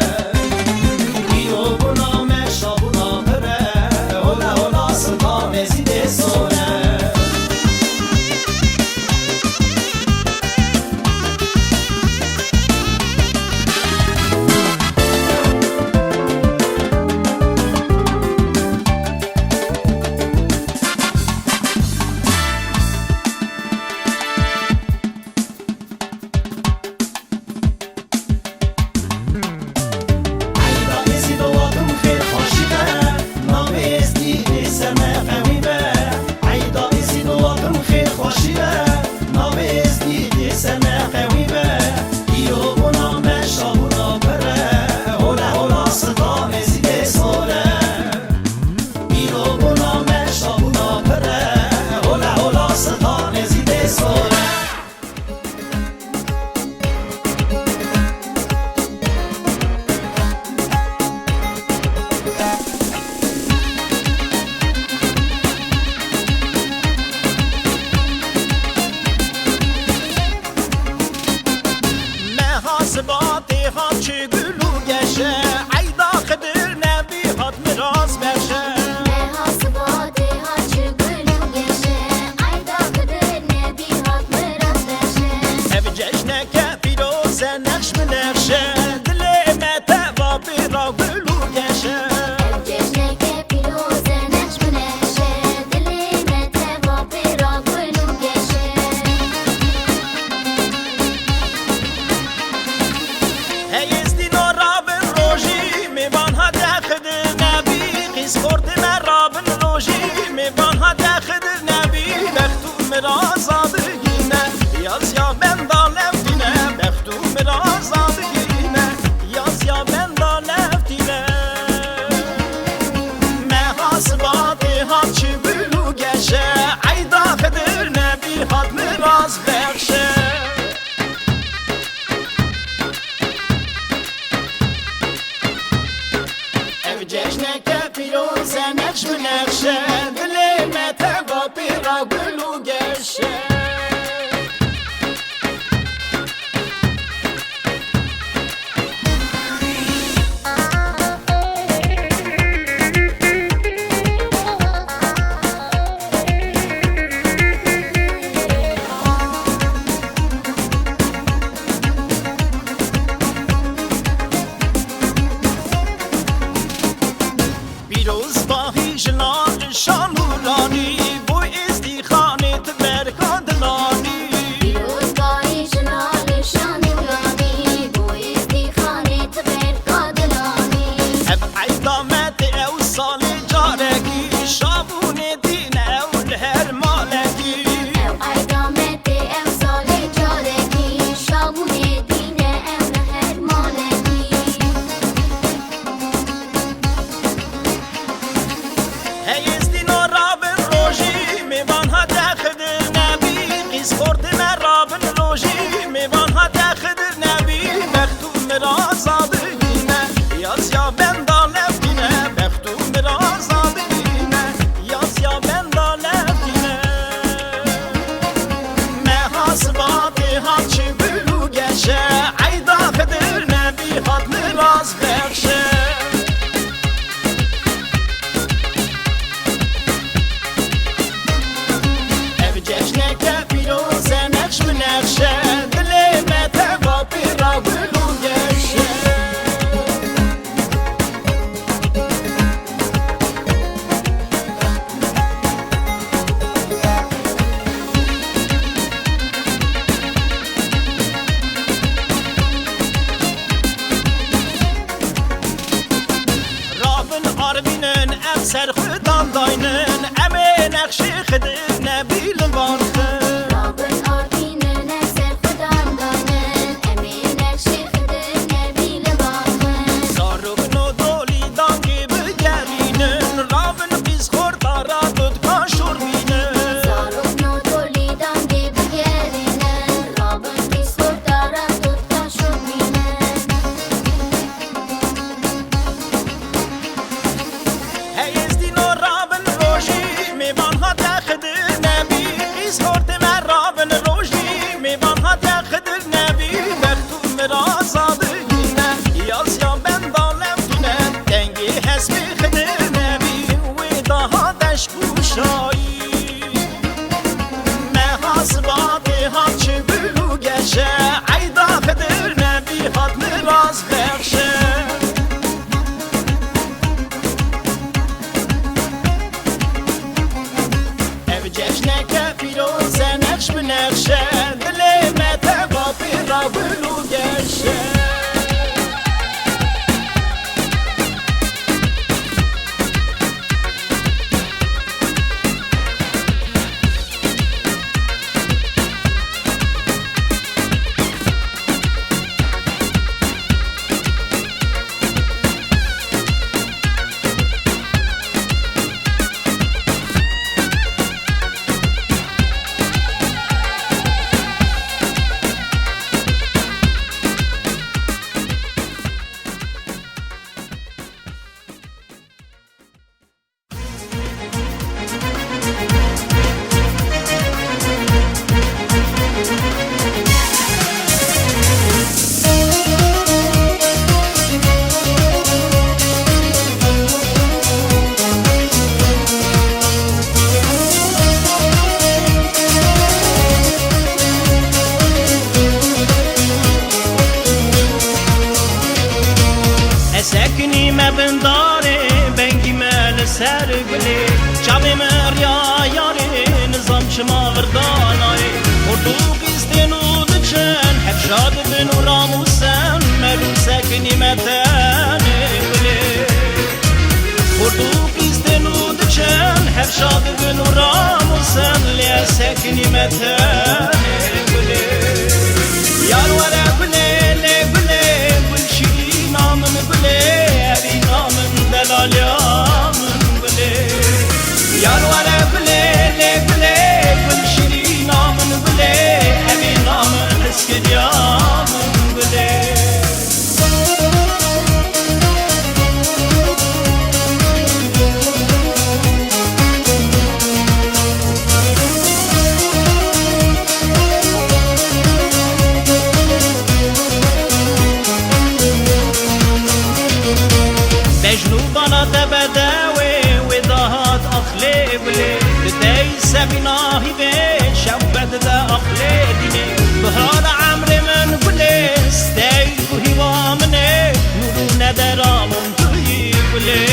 دیو بونا مشا بونا پره هولا هولا سلطان ازیده سوره
نکه پیروز نقش به نقشه دل متقا پیرا گلو گشه پیروز باهی جلال شامورانی بو ازدی خانه تبرکا دلانی
پیروز باهی جلال شامورانی بو ازدی خانه تبرکا دلانی
اب عیدامت او سال جارگی شابون دین او لهر مالگی
او ایدامت او سال جارگی شابون دین او لهر مالگی
هی ازدی نورابن روژی میوان ها دخد نبی قیز خورد مرابن روژی میوان ها دخد نبی بختو مرا زادگینه یاز یا بندا لفتینه بختو مرا زادگینه یاز یا بندا لفتینه محاسباتی ها چی بلو گشه عیدا خدر نبی خاد مراز بخشه جشنك فيروز نقش بنقشه دل متقا بيرا ولو قشه رابن عربينن ام سر خدان داينن ام نقشي خدر نبيل البارخه
رابن آردینه نفسر خودم دانن امی نقشی خدر نبیل باخن
زاروب نو دولی دانگی بگرینن رابن بیز خوردارا دودگاه شور بینن
زاروب نو تولیدان دی بگرینن رابن بیسکور دارم دوتا شد بینن
هی ازدی نو رابن روژی میوان ها دخدر نبی بیز خورد من رابن روژی میوان ها دخدر نبی بختو مرا زادگینه یاز یا بندا لفتینه دنگی حسبی خدر نبی ویدا ها دشکوشایی محاسباتی ها چی بلو گشه عیدا خدر نبی خاد مراز بخشه اب جشنك فيروز نقش بنقشه دل متقا بيرا ولو قشه سکنی مبنداره بنگی مل سر گلی چاوی مریا یاری نظام شما وردانای پرتوگیستین و دچن حفشاد بن و راموسن ملو سکنی متن گلی پرتوگیستین و دچن حفشاد بن و راموسن لیا سکنی متن گلی یار ورا گلی گلی گلشی نامم گلی ابی نامم دلالیامم گلی یار ورا گلی گلی گلشی نامم گلی ابی نامم اسکریامم گلی بناهی به شبت دا اخلی دینه بهار عمر من گله ستیل کوهی وامنه نورو ندرامون توی گله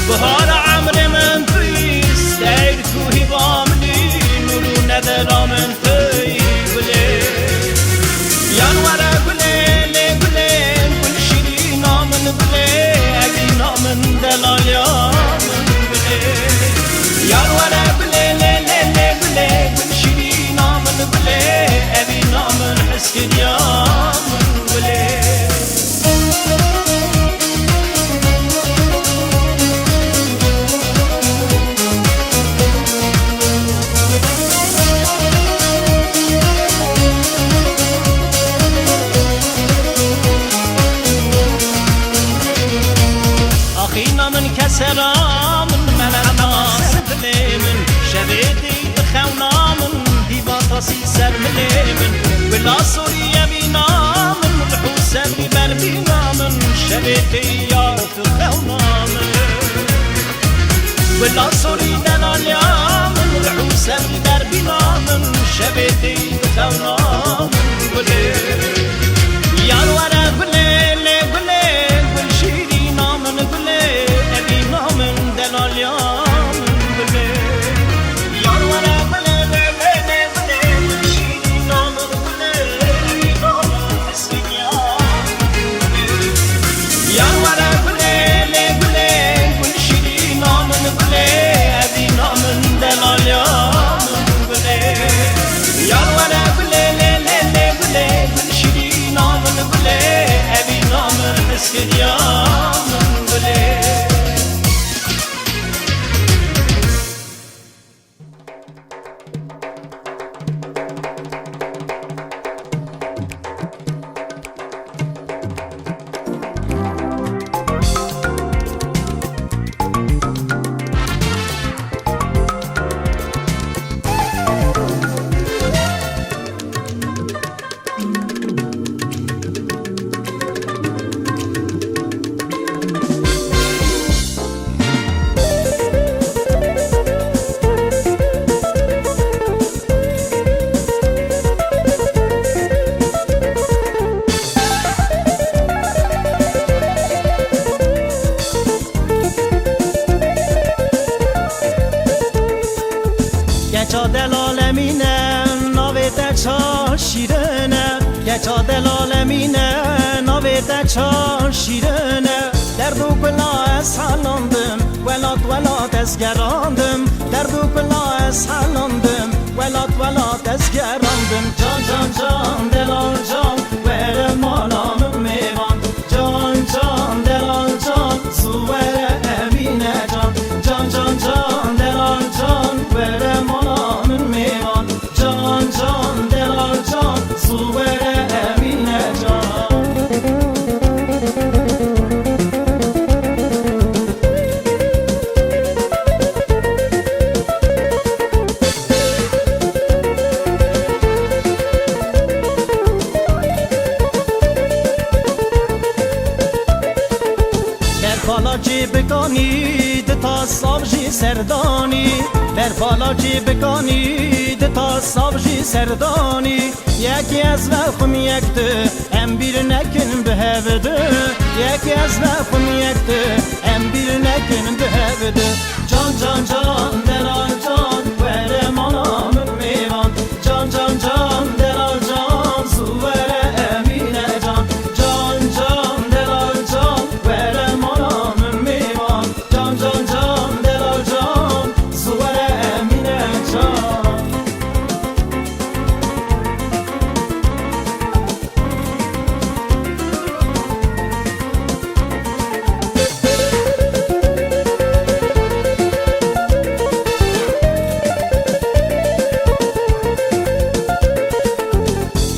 بهار عمر من توی ستیل کوهی وامنی نورو ندرامون توی گله یانواره گله لی گله گل شیری نامن گله اگی نامن دلالیا یانواره بله لی لی لی بله گل شیری نامن بله ابی نامن حس کریامن بله آخی نامن کسرامن من شبيتي خونا من ديباطاسي سر من بلا سوريا بينا من الحوسن بربينا من شبيتي يا خونا من بلا سوري دلاليا من الحوسن بربينا من شبيتي خونا من يا ورا بلي لي بلي كل شيري نامن بلي ابي نامن دلاليا گچا دلالمینه ناویده چا شیرنه گچا دلالمینه ناویده چا شیرنه درد و بلا سالاندم ولات از گراندم درد و بلا سالاندم ولات از گراندم جان جان جان دلال جان وره مالام میوان جان جان دلال جان سوره امینه جان جان جان جان دلال جان وره مالام میوان جان جان دلال جان سوره امینه جان بالا بکانی تا سابجی سردانی در بالا بکانی تا سابجی سردانی یکی از وقم یک ده ام بیر نکن به هفده یکی از وقم یک ده ام بیر نکن به هفده جان جان جان دلال جان وره مانام میوان جان جان جان دلال جان سوره امینه جان جان جان دلال جان وره مانام میوان جان جان جان دلال جان سوره امینه جان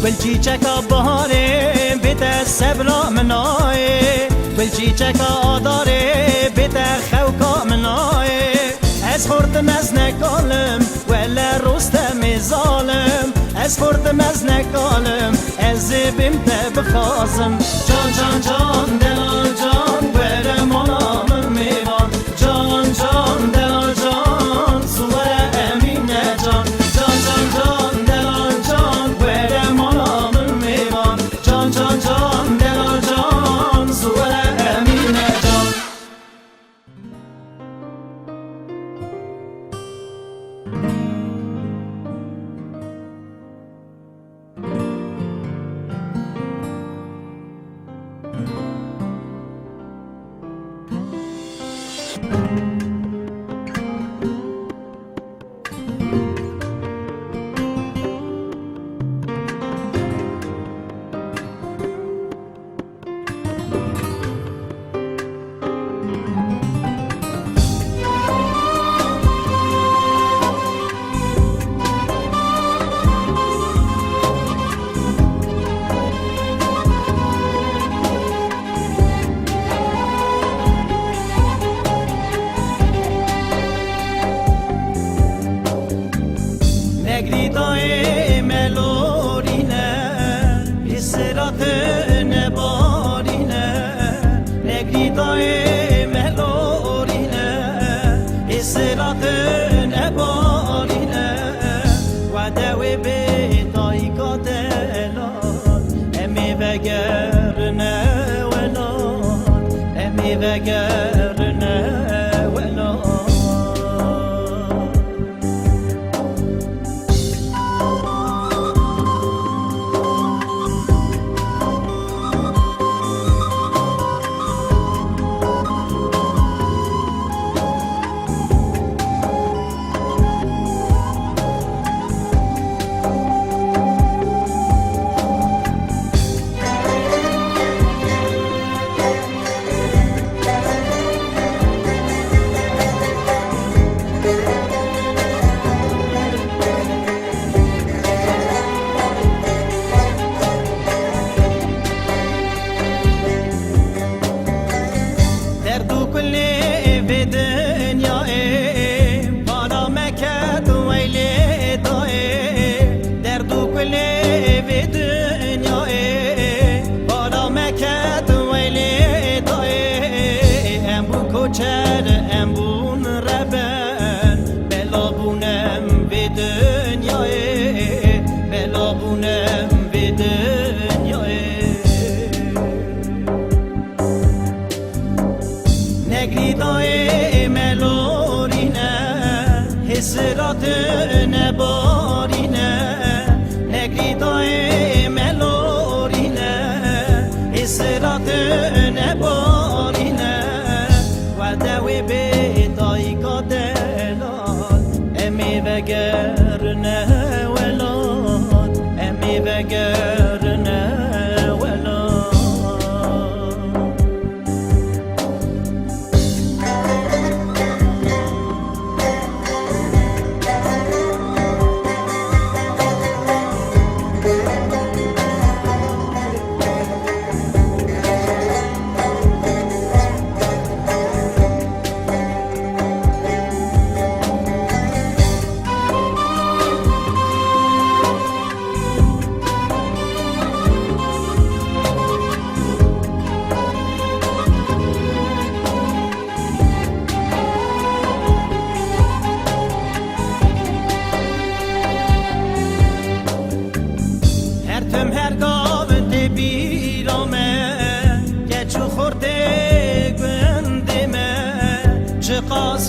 بلچی چکا بهاره بیت صبر منای بلچی چکا آداره بیت خوکا منای از خوردم از نکالم ولا رستم ظالم از خوردم از نکالم از بیم بخازم جان جان جان دلال جان بره منام میوان جان جان دلال جان سوره
نگریدای ملورینه اسرات نبارینه نگریدای ملورینه اسرات نبارینه و دوی بیتای کاتلان امی بگرنه ولان امی بگرنه ولان نگریدای ملورینه حسرات نبارینه نگریدای ملورینه حسرات نبارینه و دوی بیتای کادلان امی بگرنه ولاد امی بگرنه ولاد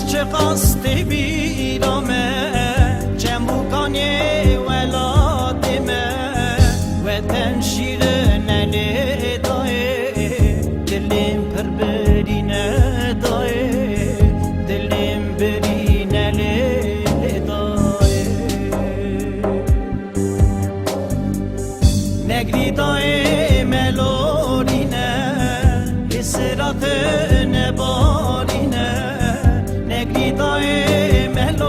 چقاس بیرامه چموکانی ولادمه و تنشیر نلی دای دلیم پر برینه دای دلیم برینه لی دای نگری دای ملورینه اسرات نبارینه نگری دای ملورینه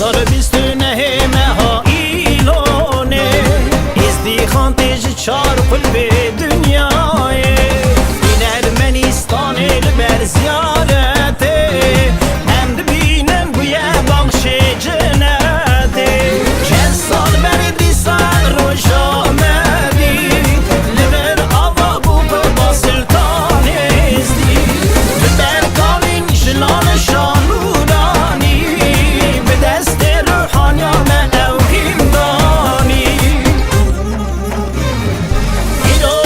سال 29 مها ایلانه ازدی خان تیج چار قلب دنیای این ارمنستان لبر زیارته هم دبینن بویه بخش جنته چند سال بردی سال روش آمدی لبر آوا بوب با سلطان ازدی لبر کالین جلال شانورانی به دست روحانیان اوهیم دانی ایرو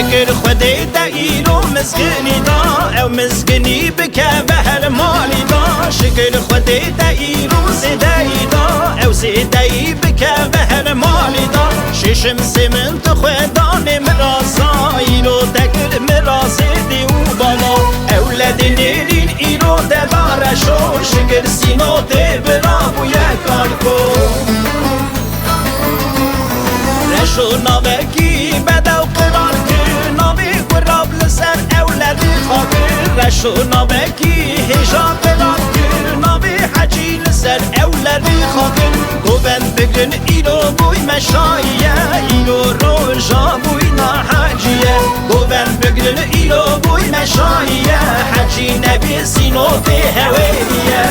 شکر خودی دا ایرو مزگنی دا او مزگنی بکه به هر مالی دا شکر خودی دا ایرو زیدهی دا او زیدهی بکه به هر مالی دا ششم سمنت خودان مرازا ایرو دکر مرازی دی و بالا اولاد نیرین ایرو دلارشو شکر سینو دی برا بوی کارکو رشو ناوکی بدو قرار که ناوی قراب لسر اولادی خاکر رشو ناوکی هجا قرار که ناوی حجی لسر اولادی خاکر گوبند بگرن ایرو بوی مشاییه ایرو روژا بوی ناحجیه گوبند بگرن ایرو بوی مشاییه حجی نبی سینو دی هویه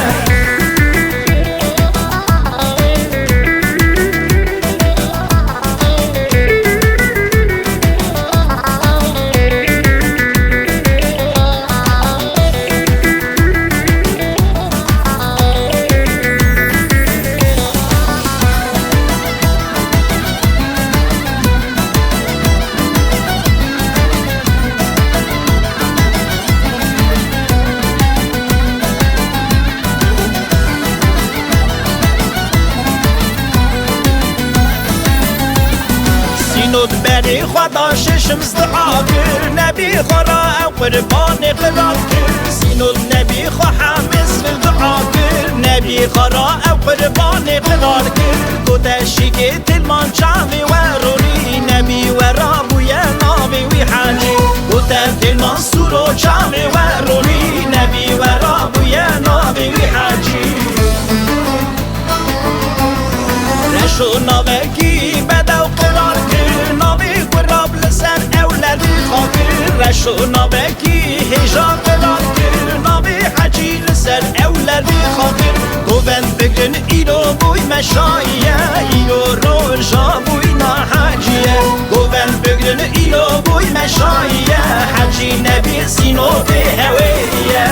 سینود بری خدا ششم زدعا کر نبی خورا او قربان قرار کر سینود نبی خو حمز دعا کر نبی خورا او قربان قرار کر گوتشی که تلمان جامی و رونی نبی و رابوی نامی وی حاجی گوته تلمان سورو جامی و رونی نبی و رابوی نامی وی حاجی رشو ناوکی بدو قرار کر ناوی قراب لسر اولادی خاکر رشو ناوکی هجا قرار کر ناوی حجی لسر اولادی خاکر گوبند بگرن ایرو بوی مشاییه ایرو روژا بوی ناحجیه گوبند بگرن ایرو بوی مشاییه حجی نبی سینو دی هویه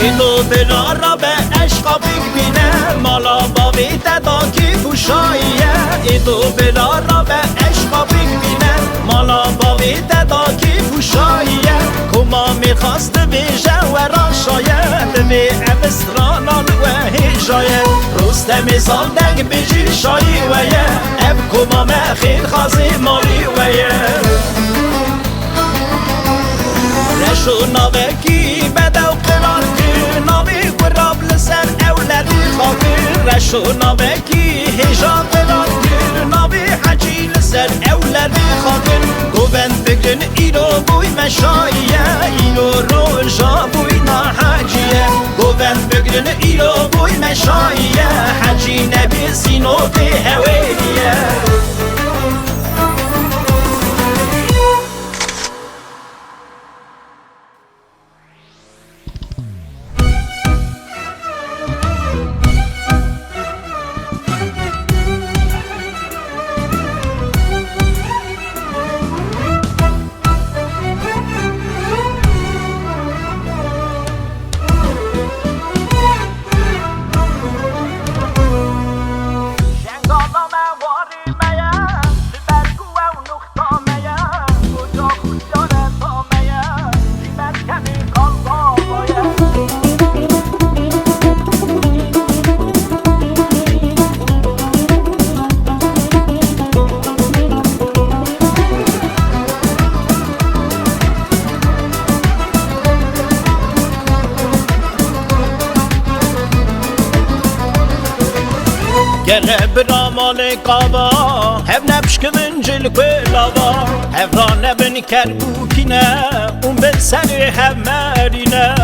اینو بلا را به عشقا بگبینه مالا باوی ددا کی فوشاییه اینو بلا را به عشقا بگبینه مالا باوی ددا کی فوشاییه کما میخواست بیشه و راشایه به امسترانان و هیجایه رستم زالدنگ بیجی شایی ویه اب کما مخیر خازی مالی ویه رشو ناوکی بدو قرار کر ناوی قراب لسر اولادی خاکر رشو ناوکی هجا قرار کر ناوی حجی لسر اولادی خاکر گوبند بگرن ایرو بوی مشاییه ایرو روژا بوی ناحجیه گوبند بگرن ایرو بوی مشاییه حجی نبی سینو دی هویه گره برا مال قابا هف نبش که منجل کلاوا هف را نبنی کربو کینه اون به سری هف مرینه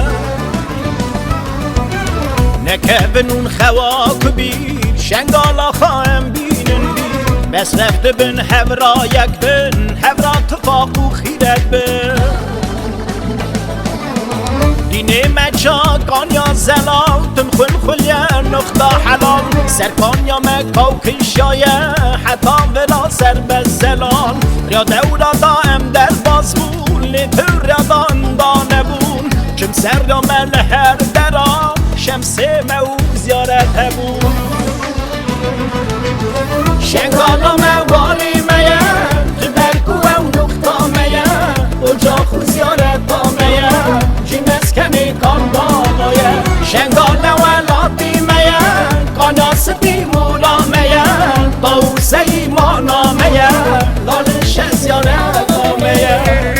نکه بنون خوا کبیر شنگالا خواهم بینن بیر بس رفته بن هف را یک بن هف را تفاق و خیرت بن دینه مچا کانیا زلال تم خل خلیا نختا حلال سر کانیا مکاو کشایه حتا ولا سر بزه دورا دا ام در باز بون لتر دان دانه بون کم سر دا ملهر درا شمس مو زیارت هبون شنگالا موالی میا تو برکو او نقطا میا اجا خو زیارت با میا جیمس کمی کان بالایه شنگالا ولاتی میا کاناس بی مولا میا باوسه ایمانا میا لالش زیارت با میا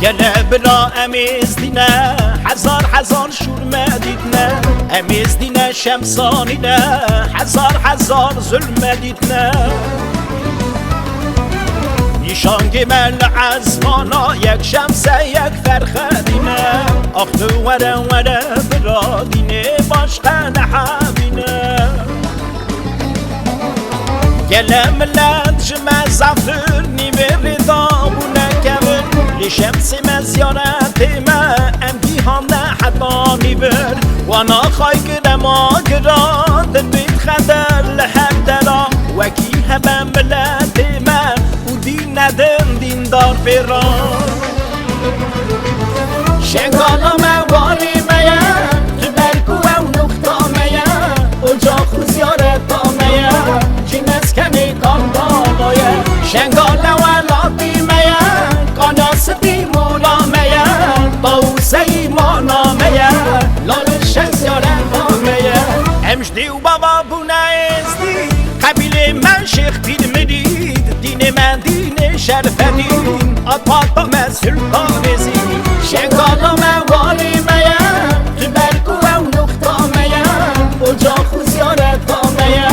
گله برا امیز دینه هزار شور مدیدنه امیز دینه شمسانینه هزار ظلم دیدنه ایشان گمل عزمانا یک شمسه یک فرخه دینه آخ تو وره برا دینه باشقه نحبینه گله ملت جمع زفتر نیمه ردا بونه کبر لشمس مزیارت ما امتحان حتا نیبر وانا خای گرما گرا دل بیت خدر لحر درا وکی همه ملت ما و دین ندن دین دار بران شنگالا موالی میا تو برکو او نقطا میا اجا خو زیارت با میا جیمس کمی کان بالایه شنگالا ولاتی میا کاناس بی مولا میا باوسه ایمانا میا لالش زیارت با میا امجدی و بابا بونه ازدی قبیل من شیخ پیر مرید دین من دین شرفدین آپاتا مسئول پارزی شنگالا موالی میا تو برکو او نقطا میا اجا خو زیارت با میا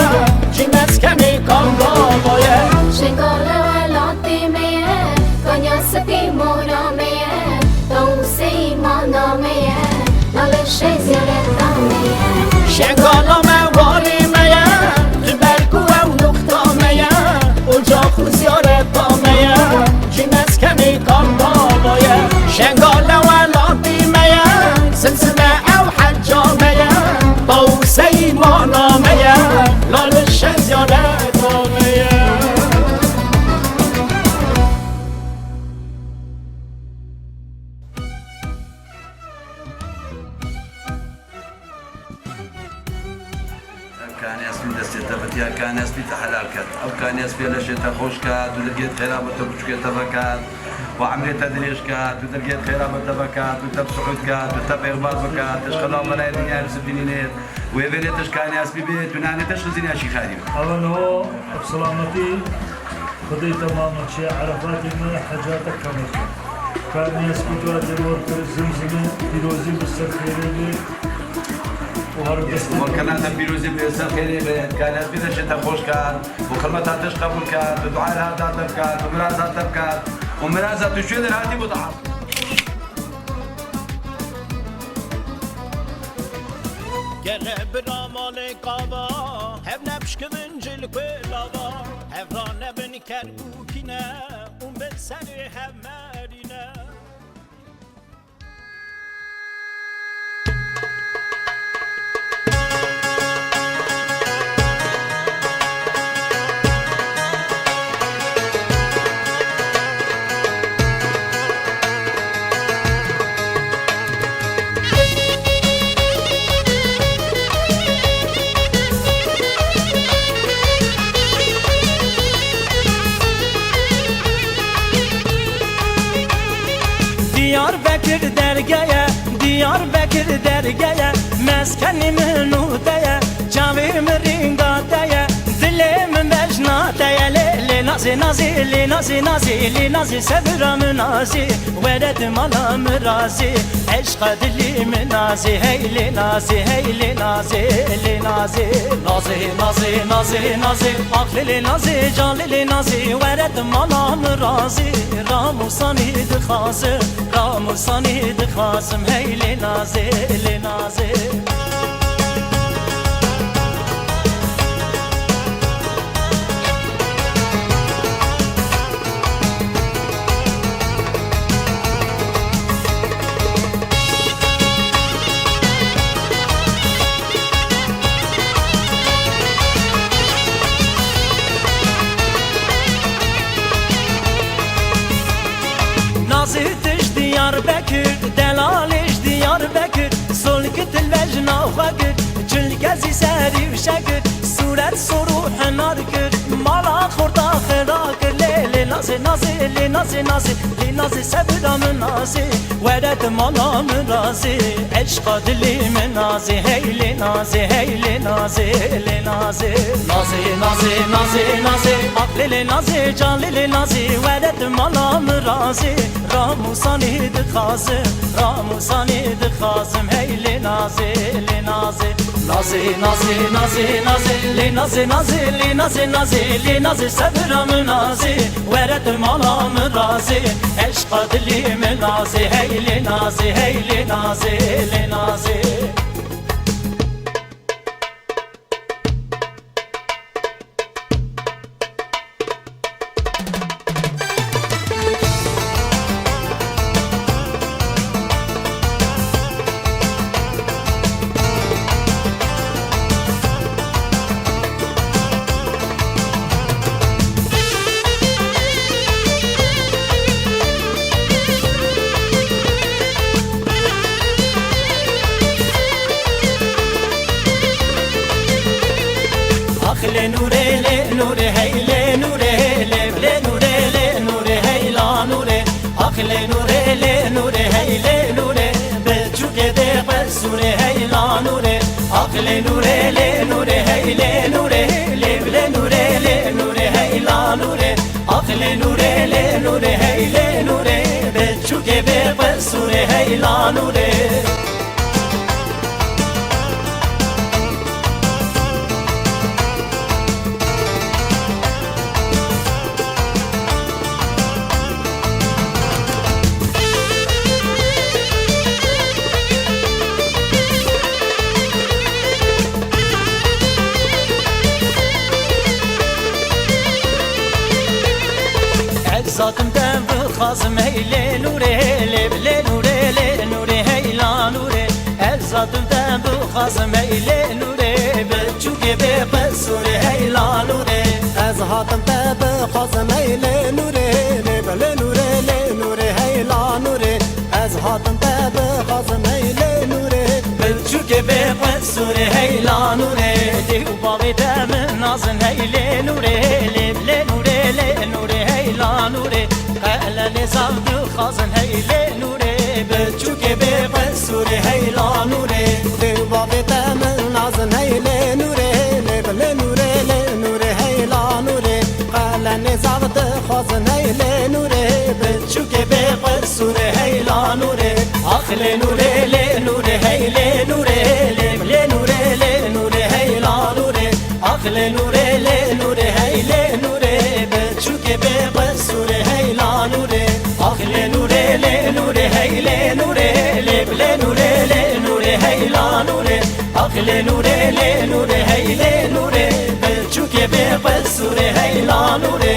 جیمس کمی کان بالایه
شنگالا ولاتی میا کاناس بی مولا میا باوسه ایمانا میا لالش زیارت با میا
شنگالا موالی میا تو برکو او نقطا میا اجا خو زیارت با میا جیمس کمی کان بالایه شنگالا ولاتی میا سلسله او حجا میا باوسه ایمانا میا لالش زیارت با میا
كان ياسمين دستي تفتيا كان ياسمين تحلال كات أو كان ياسمين لشيء تخوش كات ودرجة خيرا بتبشكي تبكات وعملية تدريج كات ودرجة خيرا بتبكات وتبسعود كات وتب إغبار بكات تشخلا ملايين دنيا رسبينينات ويفيلتش كان ياسمين بيت ونعني تشخزين يا شيخ خادم
أولا هو بسلامتي خدي تماما شيء عرفات من حاجاتك كمسلم كان ياسمين تواجد ورقر الزمزمة بيروزي بالسرخيري
وكانت بيروزي بيسر خيري بيت كان ياسمين لشيء تخوش كات وخلمتها تشقبل كات ودعاء لها تبكات ومرازها تبكات ومرازها تشويل الهاتي بضعف
گله برا مال قابا هف نبش که منجل کلاوا هف را نبن کربو کینه اون به سر هم مرینه
Diyarbakır dergaya, Diyarbakır dergaya Meskenim nudaya, canım ringadaya Dilim mecnadaya, le nazi nazi, le nazi nazi Le nazi seviram nazi, veredim alam razi Eşka dilim nazi, hey le nazi, hey le nazi Le nazi, nazi, nazi, nazi, nazi Akli le nazi, cali le nazi Veredim alam razi Ramu sanid khazı Ramu sanid khazım Hey le nazi, le nazi كت الوجنا وفقر جل قزي ساري وشكر صورة صروح ناركر مالا خورتا خراكر ليلي نازي نازي لي نازي نازي لي نازي سبدا من نازي ورد مالا من رازي عشق دلي من نازي هي لي نازي هي لي نازي لي نازي نازي نازي نازي نازي عقلي لي نازي جانلي لي نازي ورد مالا من رازي رامو ساني دخازم رامو ساني دخازم هي لي نازي لي نازي نازي نازي نازي نازي لي نازي نازي لي نازي نازي لي نازي سبرا من نازي ورد مالا من رازي عشق دلي من نازي هي لي نازي هي لي نازي لي نازي لي نوري لي نوري هي لي نوري لي لي نوري لي نوري هي لا نوري اخ لي نوري لي نوري هي لي نوري بتشوك دي بسوري هي لا نوري اخ لي نوري لي نوري هي لي نوري لي لي نوري لي نوري هي لا نوري اخ لي نوري لي نوري هي لي نوري بتشوك دي بسوري هي لا نوري ذاتم دم بخازم هي لي نوري لي لي نوري لي نوري هي لا نوري ذاتم دم بخازم هي لي نوري بتشوكي بسوري هي لا نوري
ذاتم دم بخازم هي لي نوري لي نوري لي نوري هي لا نوري ذاتم دم بخازم هي لي نوري
بتشوكي بسوري هي لا نوري دي وبابي دم نازن هي لي نوري لي نوري لي نوري هي لا نوري قال نظام خازن هي لي نوري بتشوكي بسوري هي لا نوري
دي وبابي دم نازن هي لي نوري لي نوري لي نوري هي لا نوري قال نظام خازن هي لي نوري
بتشوكي بسوري هي لا نوري اخ لي نوري لي نوري هي لي نوري لي نوري لي نوري هي لا نوري اخ لي نوري لي نوري هي لي نوري بتشوكي بسوري هي لا نوري اخ لي نوري لي نوري هي لي نوري لي نوري لي نوري هي لا نوري اخ لي نوري لي نوري هي لي نوري بتشوكي بسوري هي لا نوري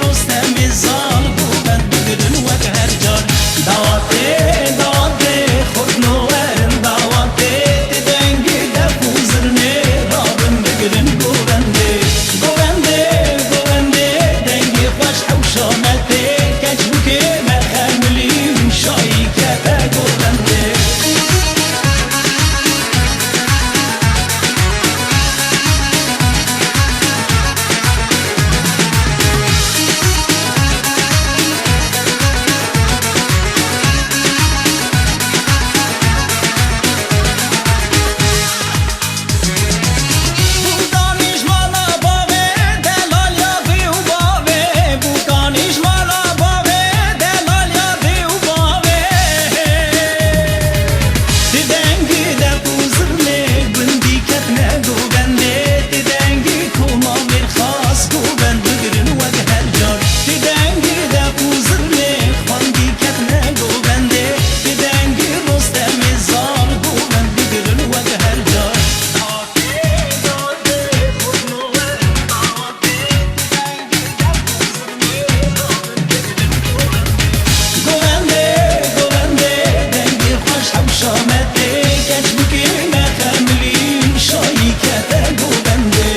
رستم زال بودن بگرن وک هر جار دعواته دعواته خود نوارن دعواته دنگی دفوزرنه رابن بگرن گوونده گوونده گوونده دنگی خوش حوشانته کچ بوکه مخملیم شایی کتا گوونده بوکانیش مالا باوه دلال یادی و باوه بوکانیش مالا باوه دلال یادی و باوه دیدنگی دپوزرنه بندی کت نگو بنده دیدنگی کما مرخاص گو بند بگرن وگ هر جار دیدنگی دپوزرنه خواندی کت نگو بنده دیدنگی رستم زار گو بند بگرن وگ هر جار گوونده گوونده دنگی خوش حوشامته کچ بکی نخملیم شایی کتا گوونده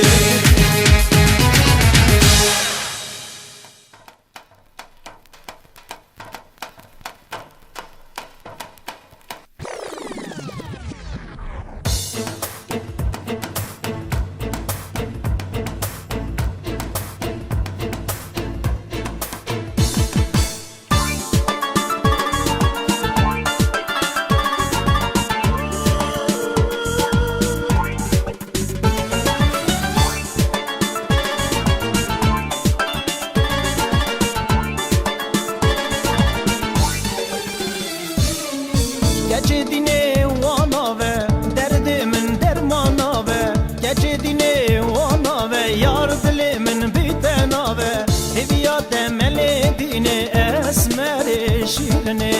گچه دینه واناوه درد من درماناوه گچه دینه واناوه یار دل من بیتناوه هبیات مل دینه اسمر شیرنه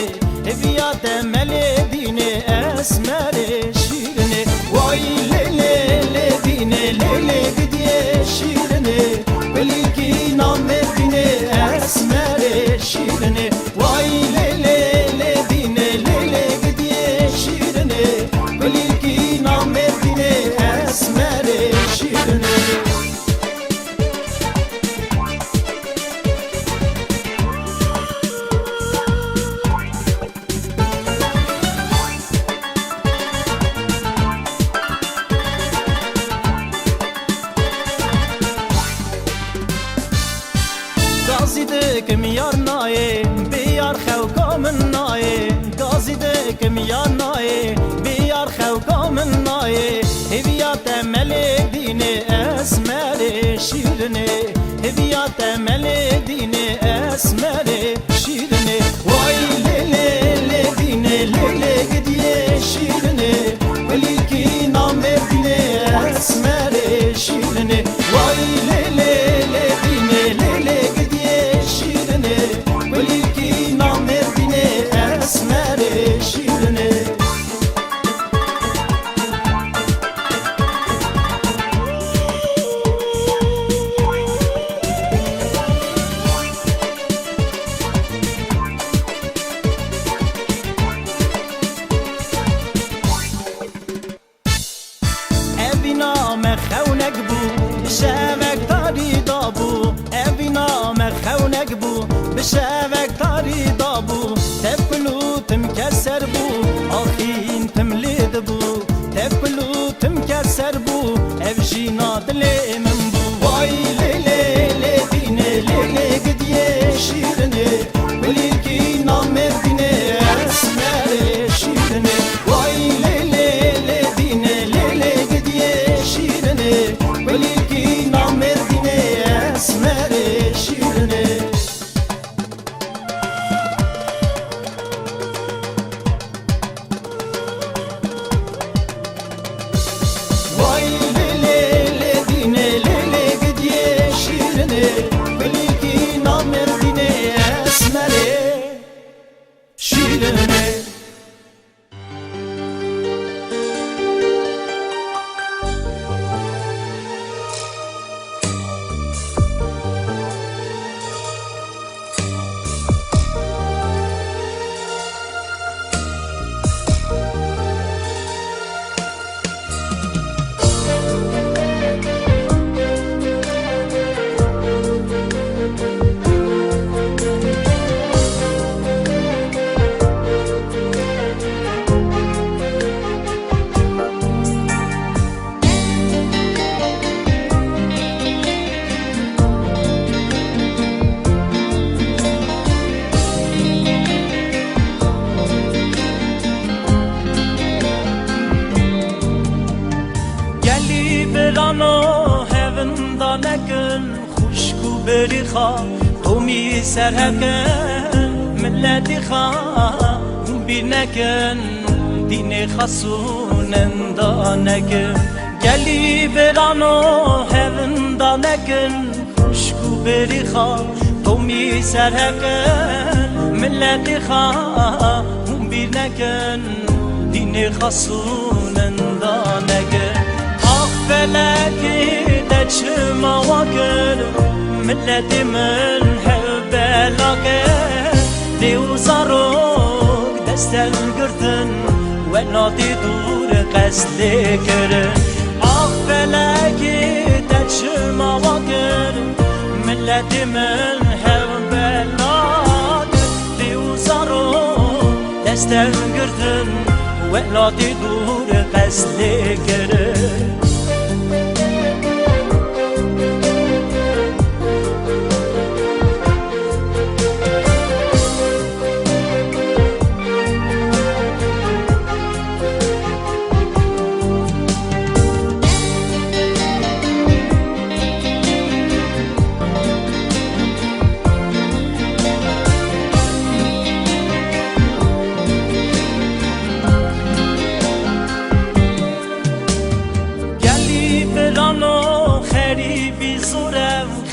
هبیات مل دینه اسمر شیرنه وای لیلی دینه لیلی گدیه شیرنه ولی کی نام دینه اسمر شیرنه وای لیلی دینه لیلی گدیه شیرنه ولی کی نام دینه اسمر شیرنه گازی دکم یار نایه بیار خوکا من نایه گازی دکم یار نایه بیار خوکا من نایه هویات مل دینه اسمر شیرنه هویات مل دینه اسمر شیرنه وای لیلی دینه لیلی گدیه شیرنه ولی کی نام دینه اسمر شیرنه وای لیلی دینه لیلی گدیه شیرنه ولی کی نام دینه اسمر شیرنه اوی نام خونک بو بشوک تاری دابو اوی نام خونک بو بشوک تاری دابو تپلو تم کسر بو آخین تم لید بو تپلو تم کسر بو اف جینا دل من بو وای لیلی دینه لیلی گدیه شیرنه ولی کی نام دینه اسمر شیرنه وای لیلی دینه لیلی گدیه شیرنه ولی کی نام دینه اسمر شیرنه وای لیلی دینه لیلی گدیه شیرنه ولی کی نام دینه اسمر شیرنه برانو هفن دانکن خوشکو بری خواه تومی سرهکن ملتی خواه بیر نکن دین خسونن دانکن گلی برانو هفن دانکن خوشکو بری خواه تومی سرهکن ملتی خواه بیر نکن دین خسونن دانکن فلكي دچما وكر ملتي من هبلاك ديو صاروك دستن قرتن ونادي دور قسلكر فلكي دچما وكر ملتي من هبلاك ديو صاروك دستن قرتن ونادي دور قسلكر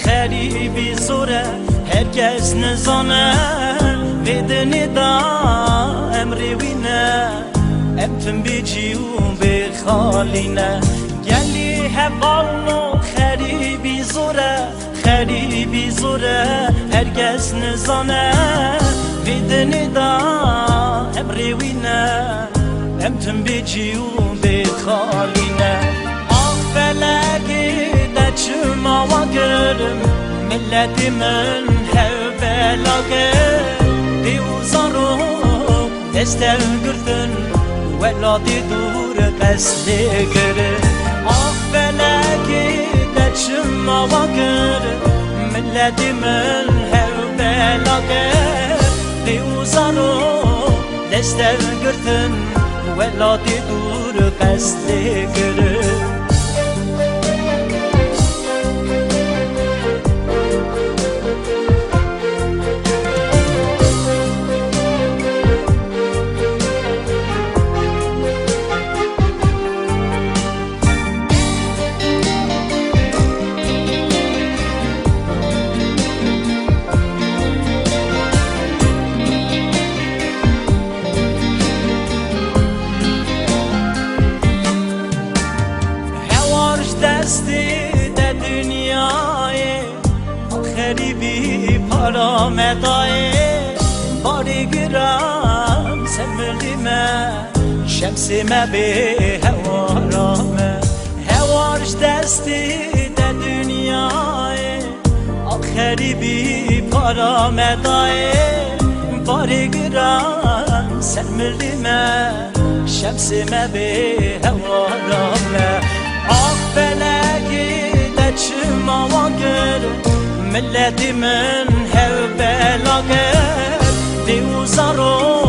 خریبی زوره هرکس نزانه بدنی دا امری وینه امتن بیجی و بخالینه گلی هوالو خریبی زوره هرکس نزانه بدنی دا امری وینه امتن بیجی و بخالینه فلكي دچما وگرم ملتي من هبلاك ديو زارو دستن قرتن ولادي دور قسلكر فلكي دچما وگرم ملتي من هبلاك ديو زارو دستن قرتن ولادي دور قسلكر مدای باری گرم سمردیمه شمسی ما به هوارامه هوارش دستی در دنیای آخری بی پارا مدای باری گرم سمردیمه شمسی ما به هوارامه آخ بلگی دچما وگرم ملتي من هبلاك ديو زارو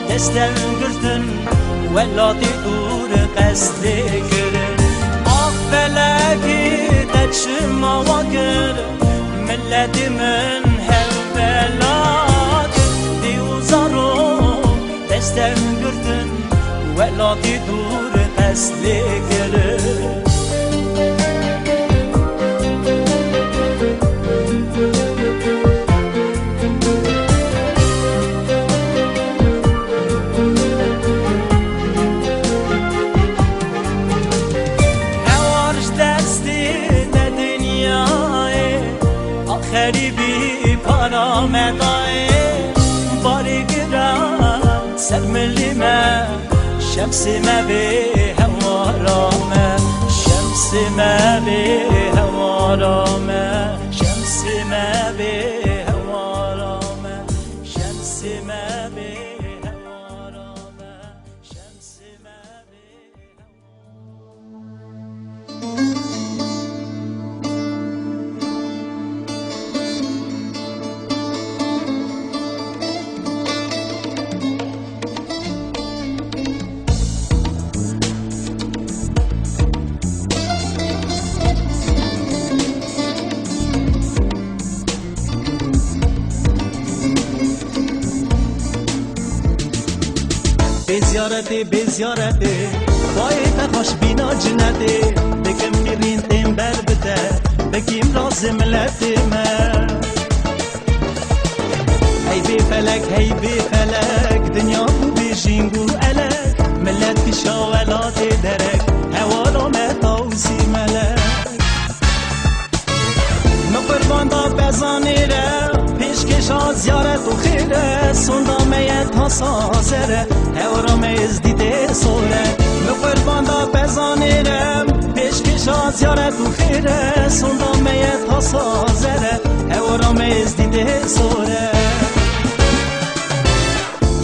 دستن قرتن ولادي دور قسلكر فلكي دچما وگرم ملتي من هبلاك ديو زارو دستن قرتن ولادي دور قسلكر خریبی پارا مدای باری گرم سرملیمه شمسی ما به هوارامه شمسی ما به هوارامه شمسی ما به هوارامه شمسی ما به هوارامه شمسی ما به بزیارتی بزیارتی باید خوش بینا جنتی بکم میرین تیم بر بده بکیم راز ملتی من هی بی فلک هی بی فلک دنیا بو بیجینگو الک ملت کی شاولات درک هوارا متاوسی ملک مقربان دا بزانی را پیشکش ها زیارت و خیره سندا میت ها سازره هورا میز دیده سوره مقربان دا بزانی را پیشکش ها زیارت و خیره سندا میت ها سازره هورا میز دیده سوره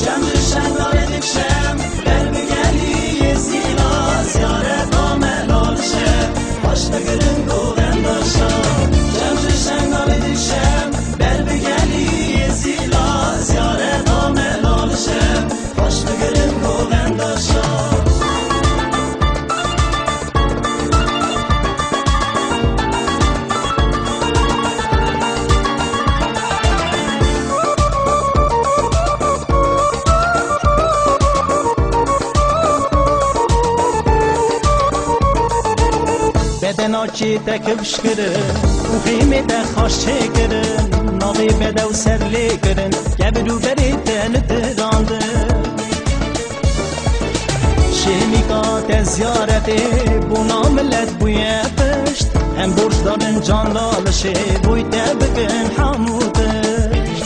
جمع شنگال دکشم بر بگلی زیلا زیارت ها ملال شه باش نگرن گوهن داشتا جمع شنگال دکشم بر بگلی زیلا زیارت ها ملال شه باش نگرن گوهن داشتا بدنا چی تکبش کرن و خیمه تخاش چه کرن ناوی بده و سر لی کرن گبرو بری تن تراندن شیمیکات زیارتی بونا ملت بویه پشت هم برش دارن جان لالشه بوی تبکن حمودش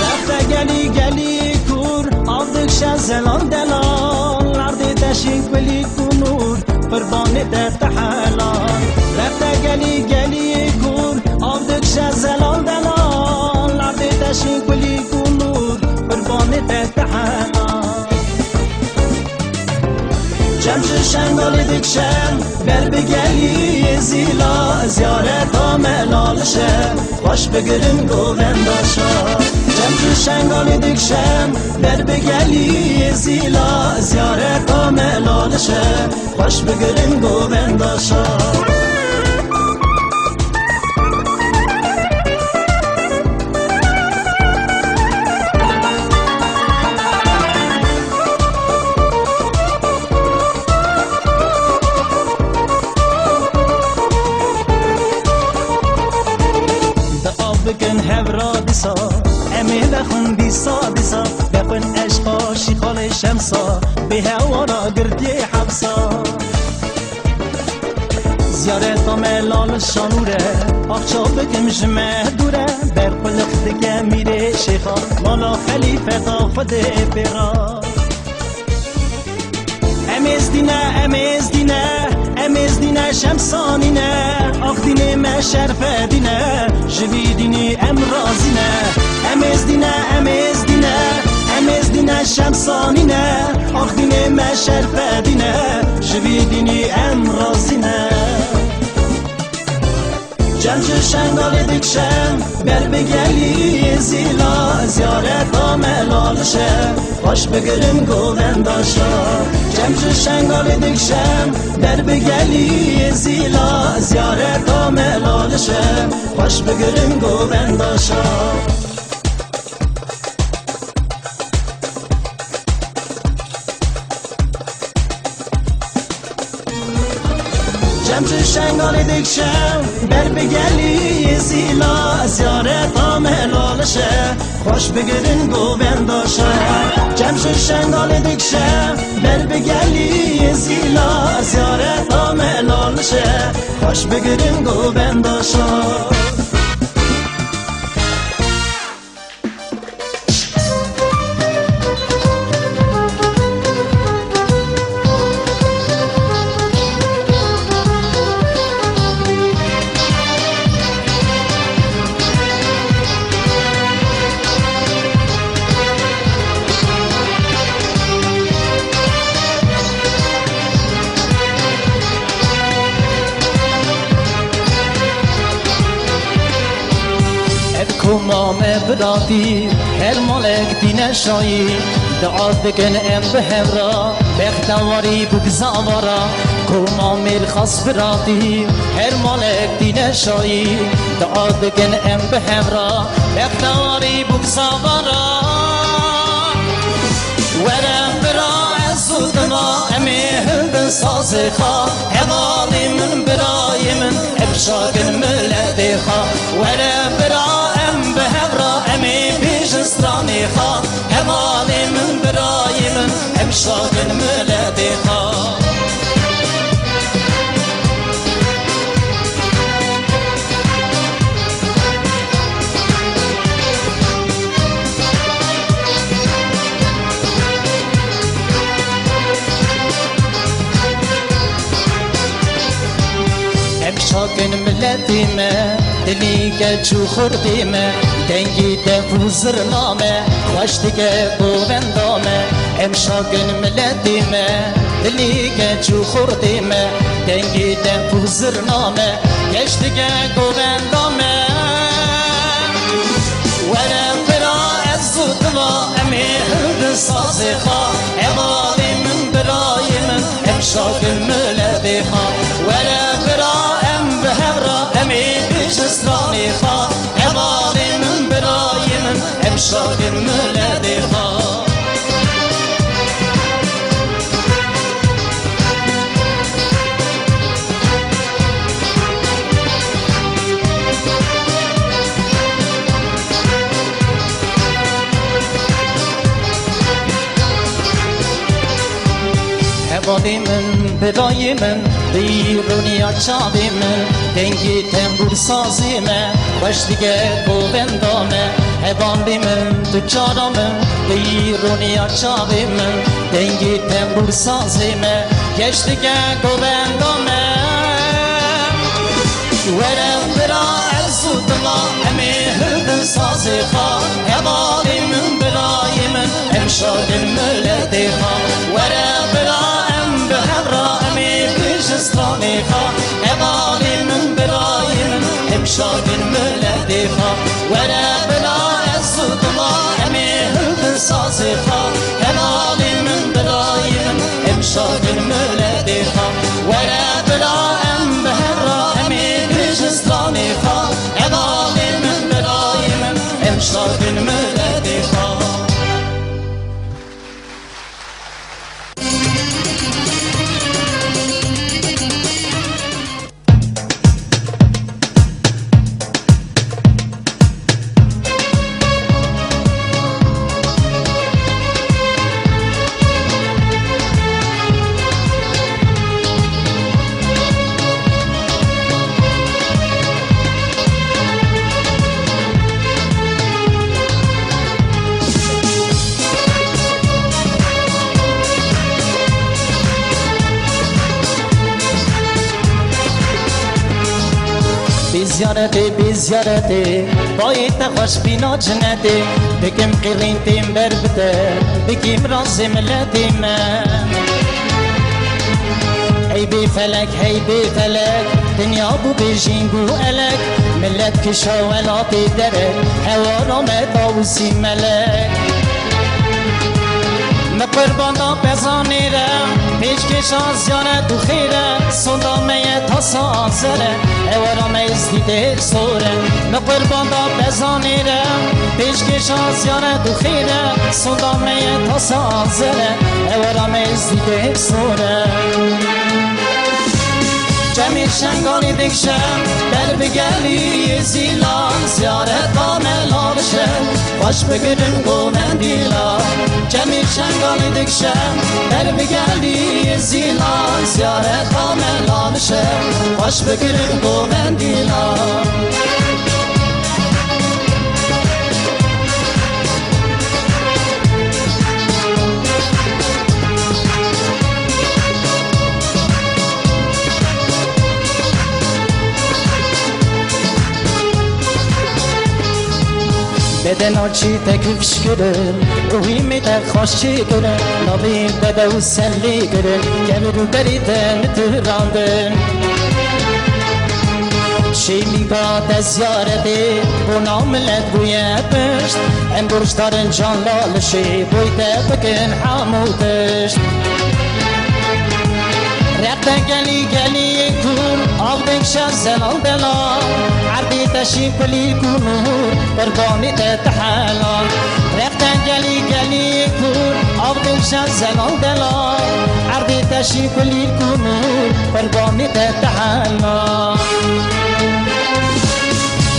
رفته گلی گلی کور آدکش زلال دلال عرض دشین کلی کنور قربانی در حلال رفته گلی گلی کور آدکش زلال دلال عرض دشین کلی کنور قربانی در حلال جمع شنگال دکشم بر بگلی زیلا زیارت ها ملال شه باش بگرن گوهن داشا جمع شنگال دکشم بر بگلی زیلا زیارت ها ملال شه باش بگرن گوهن داشا بکن هورا دیسا امی بخون دیسا دیسا بخون عشقا شیخال شمسا به هوارا گردی حبسا زیارت ملال شانوره آخشا بکم جمع دوره بر قلق دگه میره شیخا مالا خلیفه تا خود پیرا امیز دینه شمسانینه آخ دینه ما شرف دینه جوی دینی امرازینه امیز دینه شمسانینه آخ دینه ما شرف دینه جوی دینی امرازینه جمع شنگال دکشم بر بگلی زیلا زیارت ها ملال شه باش بگرن گوهن داشا جمع شنگال دکشم بر بگلی زیلا زیارت ها ملال شه باش بگرن گوهن داشا جمع شنگال دکشم بر بگلی زیلا زیارت ها ملال شه خوش بگرن گوهن داشا جمع شنگال دکشم بر بگلی زیلا زیارت ها ملال شه خوش بگرن گوهن داشا کومام برادی هر مالک دین شایی دعا بکن ام به همرا بختواری بگزاوارا کومام الخاص برادی هر مالک دین شایی دعا بکن ام به همرا بختواری بگزاوارا ورم برا زودما امی هند سازخا هوالی من برای من ابشاکن ملدی خا ورم برا ام بهبرا امی بیشسترانی خا هوالی من برای من ابشاکن ملدی خا شاكن ملتيمة دليك شو خرديمة دنجي تفوزر نامة واشتك بوغندامة ام شاكن ملتيمة دليك شو خرديمة دنجي تفوزر نامة يشتك بوغندامة وانا برا الزطوة امي هند صازخة عبالي من براي من ام شاكن ملتيمة وانا برا امي بيشستراني خا عبالي من براي من امشاق الملدي خا عبالي من براي من بیرونی چابی من دنگی تنبور سازی من باش دیگه گوبندامه عبالی من تو چارامم بیرونی چابی من دنگی تنبور سازی من گش دیگه گوبندامه ورم برا عزوت الله امی هردن سازی خواه عبالی من برای من امشاد الملدی خواه ورم برا ام بهبرا استراني خا عبالي من براي من امشاق الملدي خا ولا بلا الصوت الله امي هرد صازي خا عبالي من براي من امشاق الملدي خا ولا بلا ام بهرا امي بريش استراني خا عبالي من براي من امشاق الملدي خا بزيارتي بايت خوش بينا جنتي بكم قرينتي مبربته بكم راسي ملتي ما هي بفلك هي بفلك دنيا بو بيجين بو ألك ملت كشاولاتي درك هوا متاوسي ملك مقربانا بزاني رم هيج كشان زيارت و خيره صندامي تاسا آزره اورام ازديده سوره مقربانا بزاني رم هيج كشان زيارت و خيره صندامي تاسا آزره اورام ازديده سوره جميل شنگانی دکشم در بگلی زیلان زیارت کاملا بشه باش بگرم گومندیلا جميل شنگانی دکشم در بگلی زیلان زیارت کاملا بشه باش بگرم گومندیلا بدنا چی تکفش کرد روی میتر خوشی کرد نبیم بده و سلی کرد گمرو بریدن تراندن شی میگاد زیارتی و ناملت بوی پشت ام برش دارن جان لالشی بویده بکن حمودشت رقتا گلی گلی کن آودن شازن آودلا عردی تشی کلی کنور قربانی تحلال رقتا گلی گلی کن
أغدل زلال دلا عرضي تشي كل الكنور قرباني تتحلى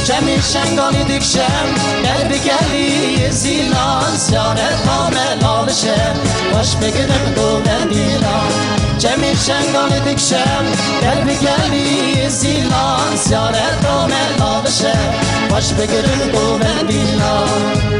جميل شنگالی دکشم قلب گلی زیلان زیارت کامل آلشم باش بگیرم دولن دیلان جميل شنگالی دکشم قلب گلی زیلان زیارت کامل آلشم باش بگیرم دولن دیلان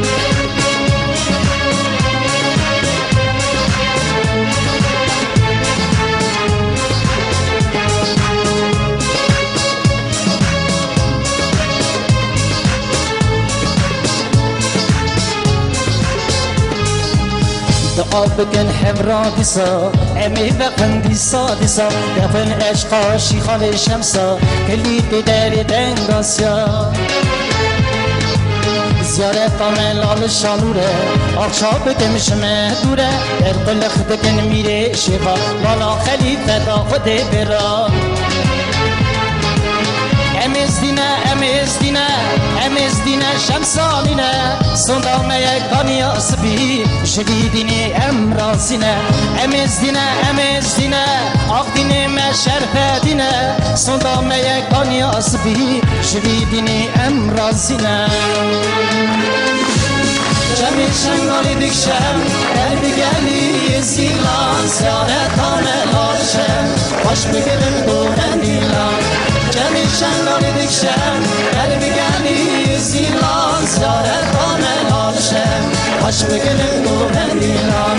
دعا بکن حمرا دیسا امی بقن دیسا دیسا دفن عشقا شیخال شمسا کلید در دنگاسیا زیارت آمل آل شالوره آخشا بکن شمه دوره ارقلخ دکن میره شفا والا خلیفه دا خود برا emiz dine şemsaline Sondame kani asbi Şevidini emrasine emiz dine Ak dine meşerfe dine Sondame kani asbi Şevidini emrasine Cemil şengali dikşem Elbi geli zilan Ziyaret amel alşem Baş bigirim duren dilan Cemil şengali dikşem Elbi geli zilan Ziyaret amel alşem Baş bigirim duren dilan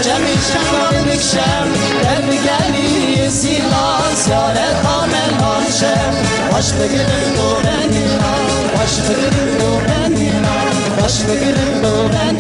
Cemil şengali dikşem Elbi geli zilan Ziyaret amel alşem Baş bigirim duren dilan Baş bigirim duren dilan Baş bigirim duren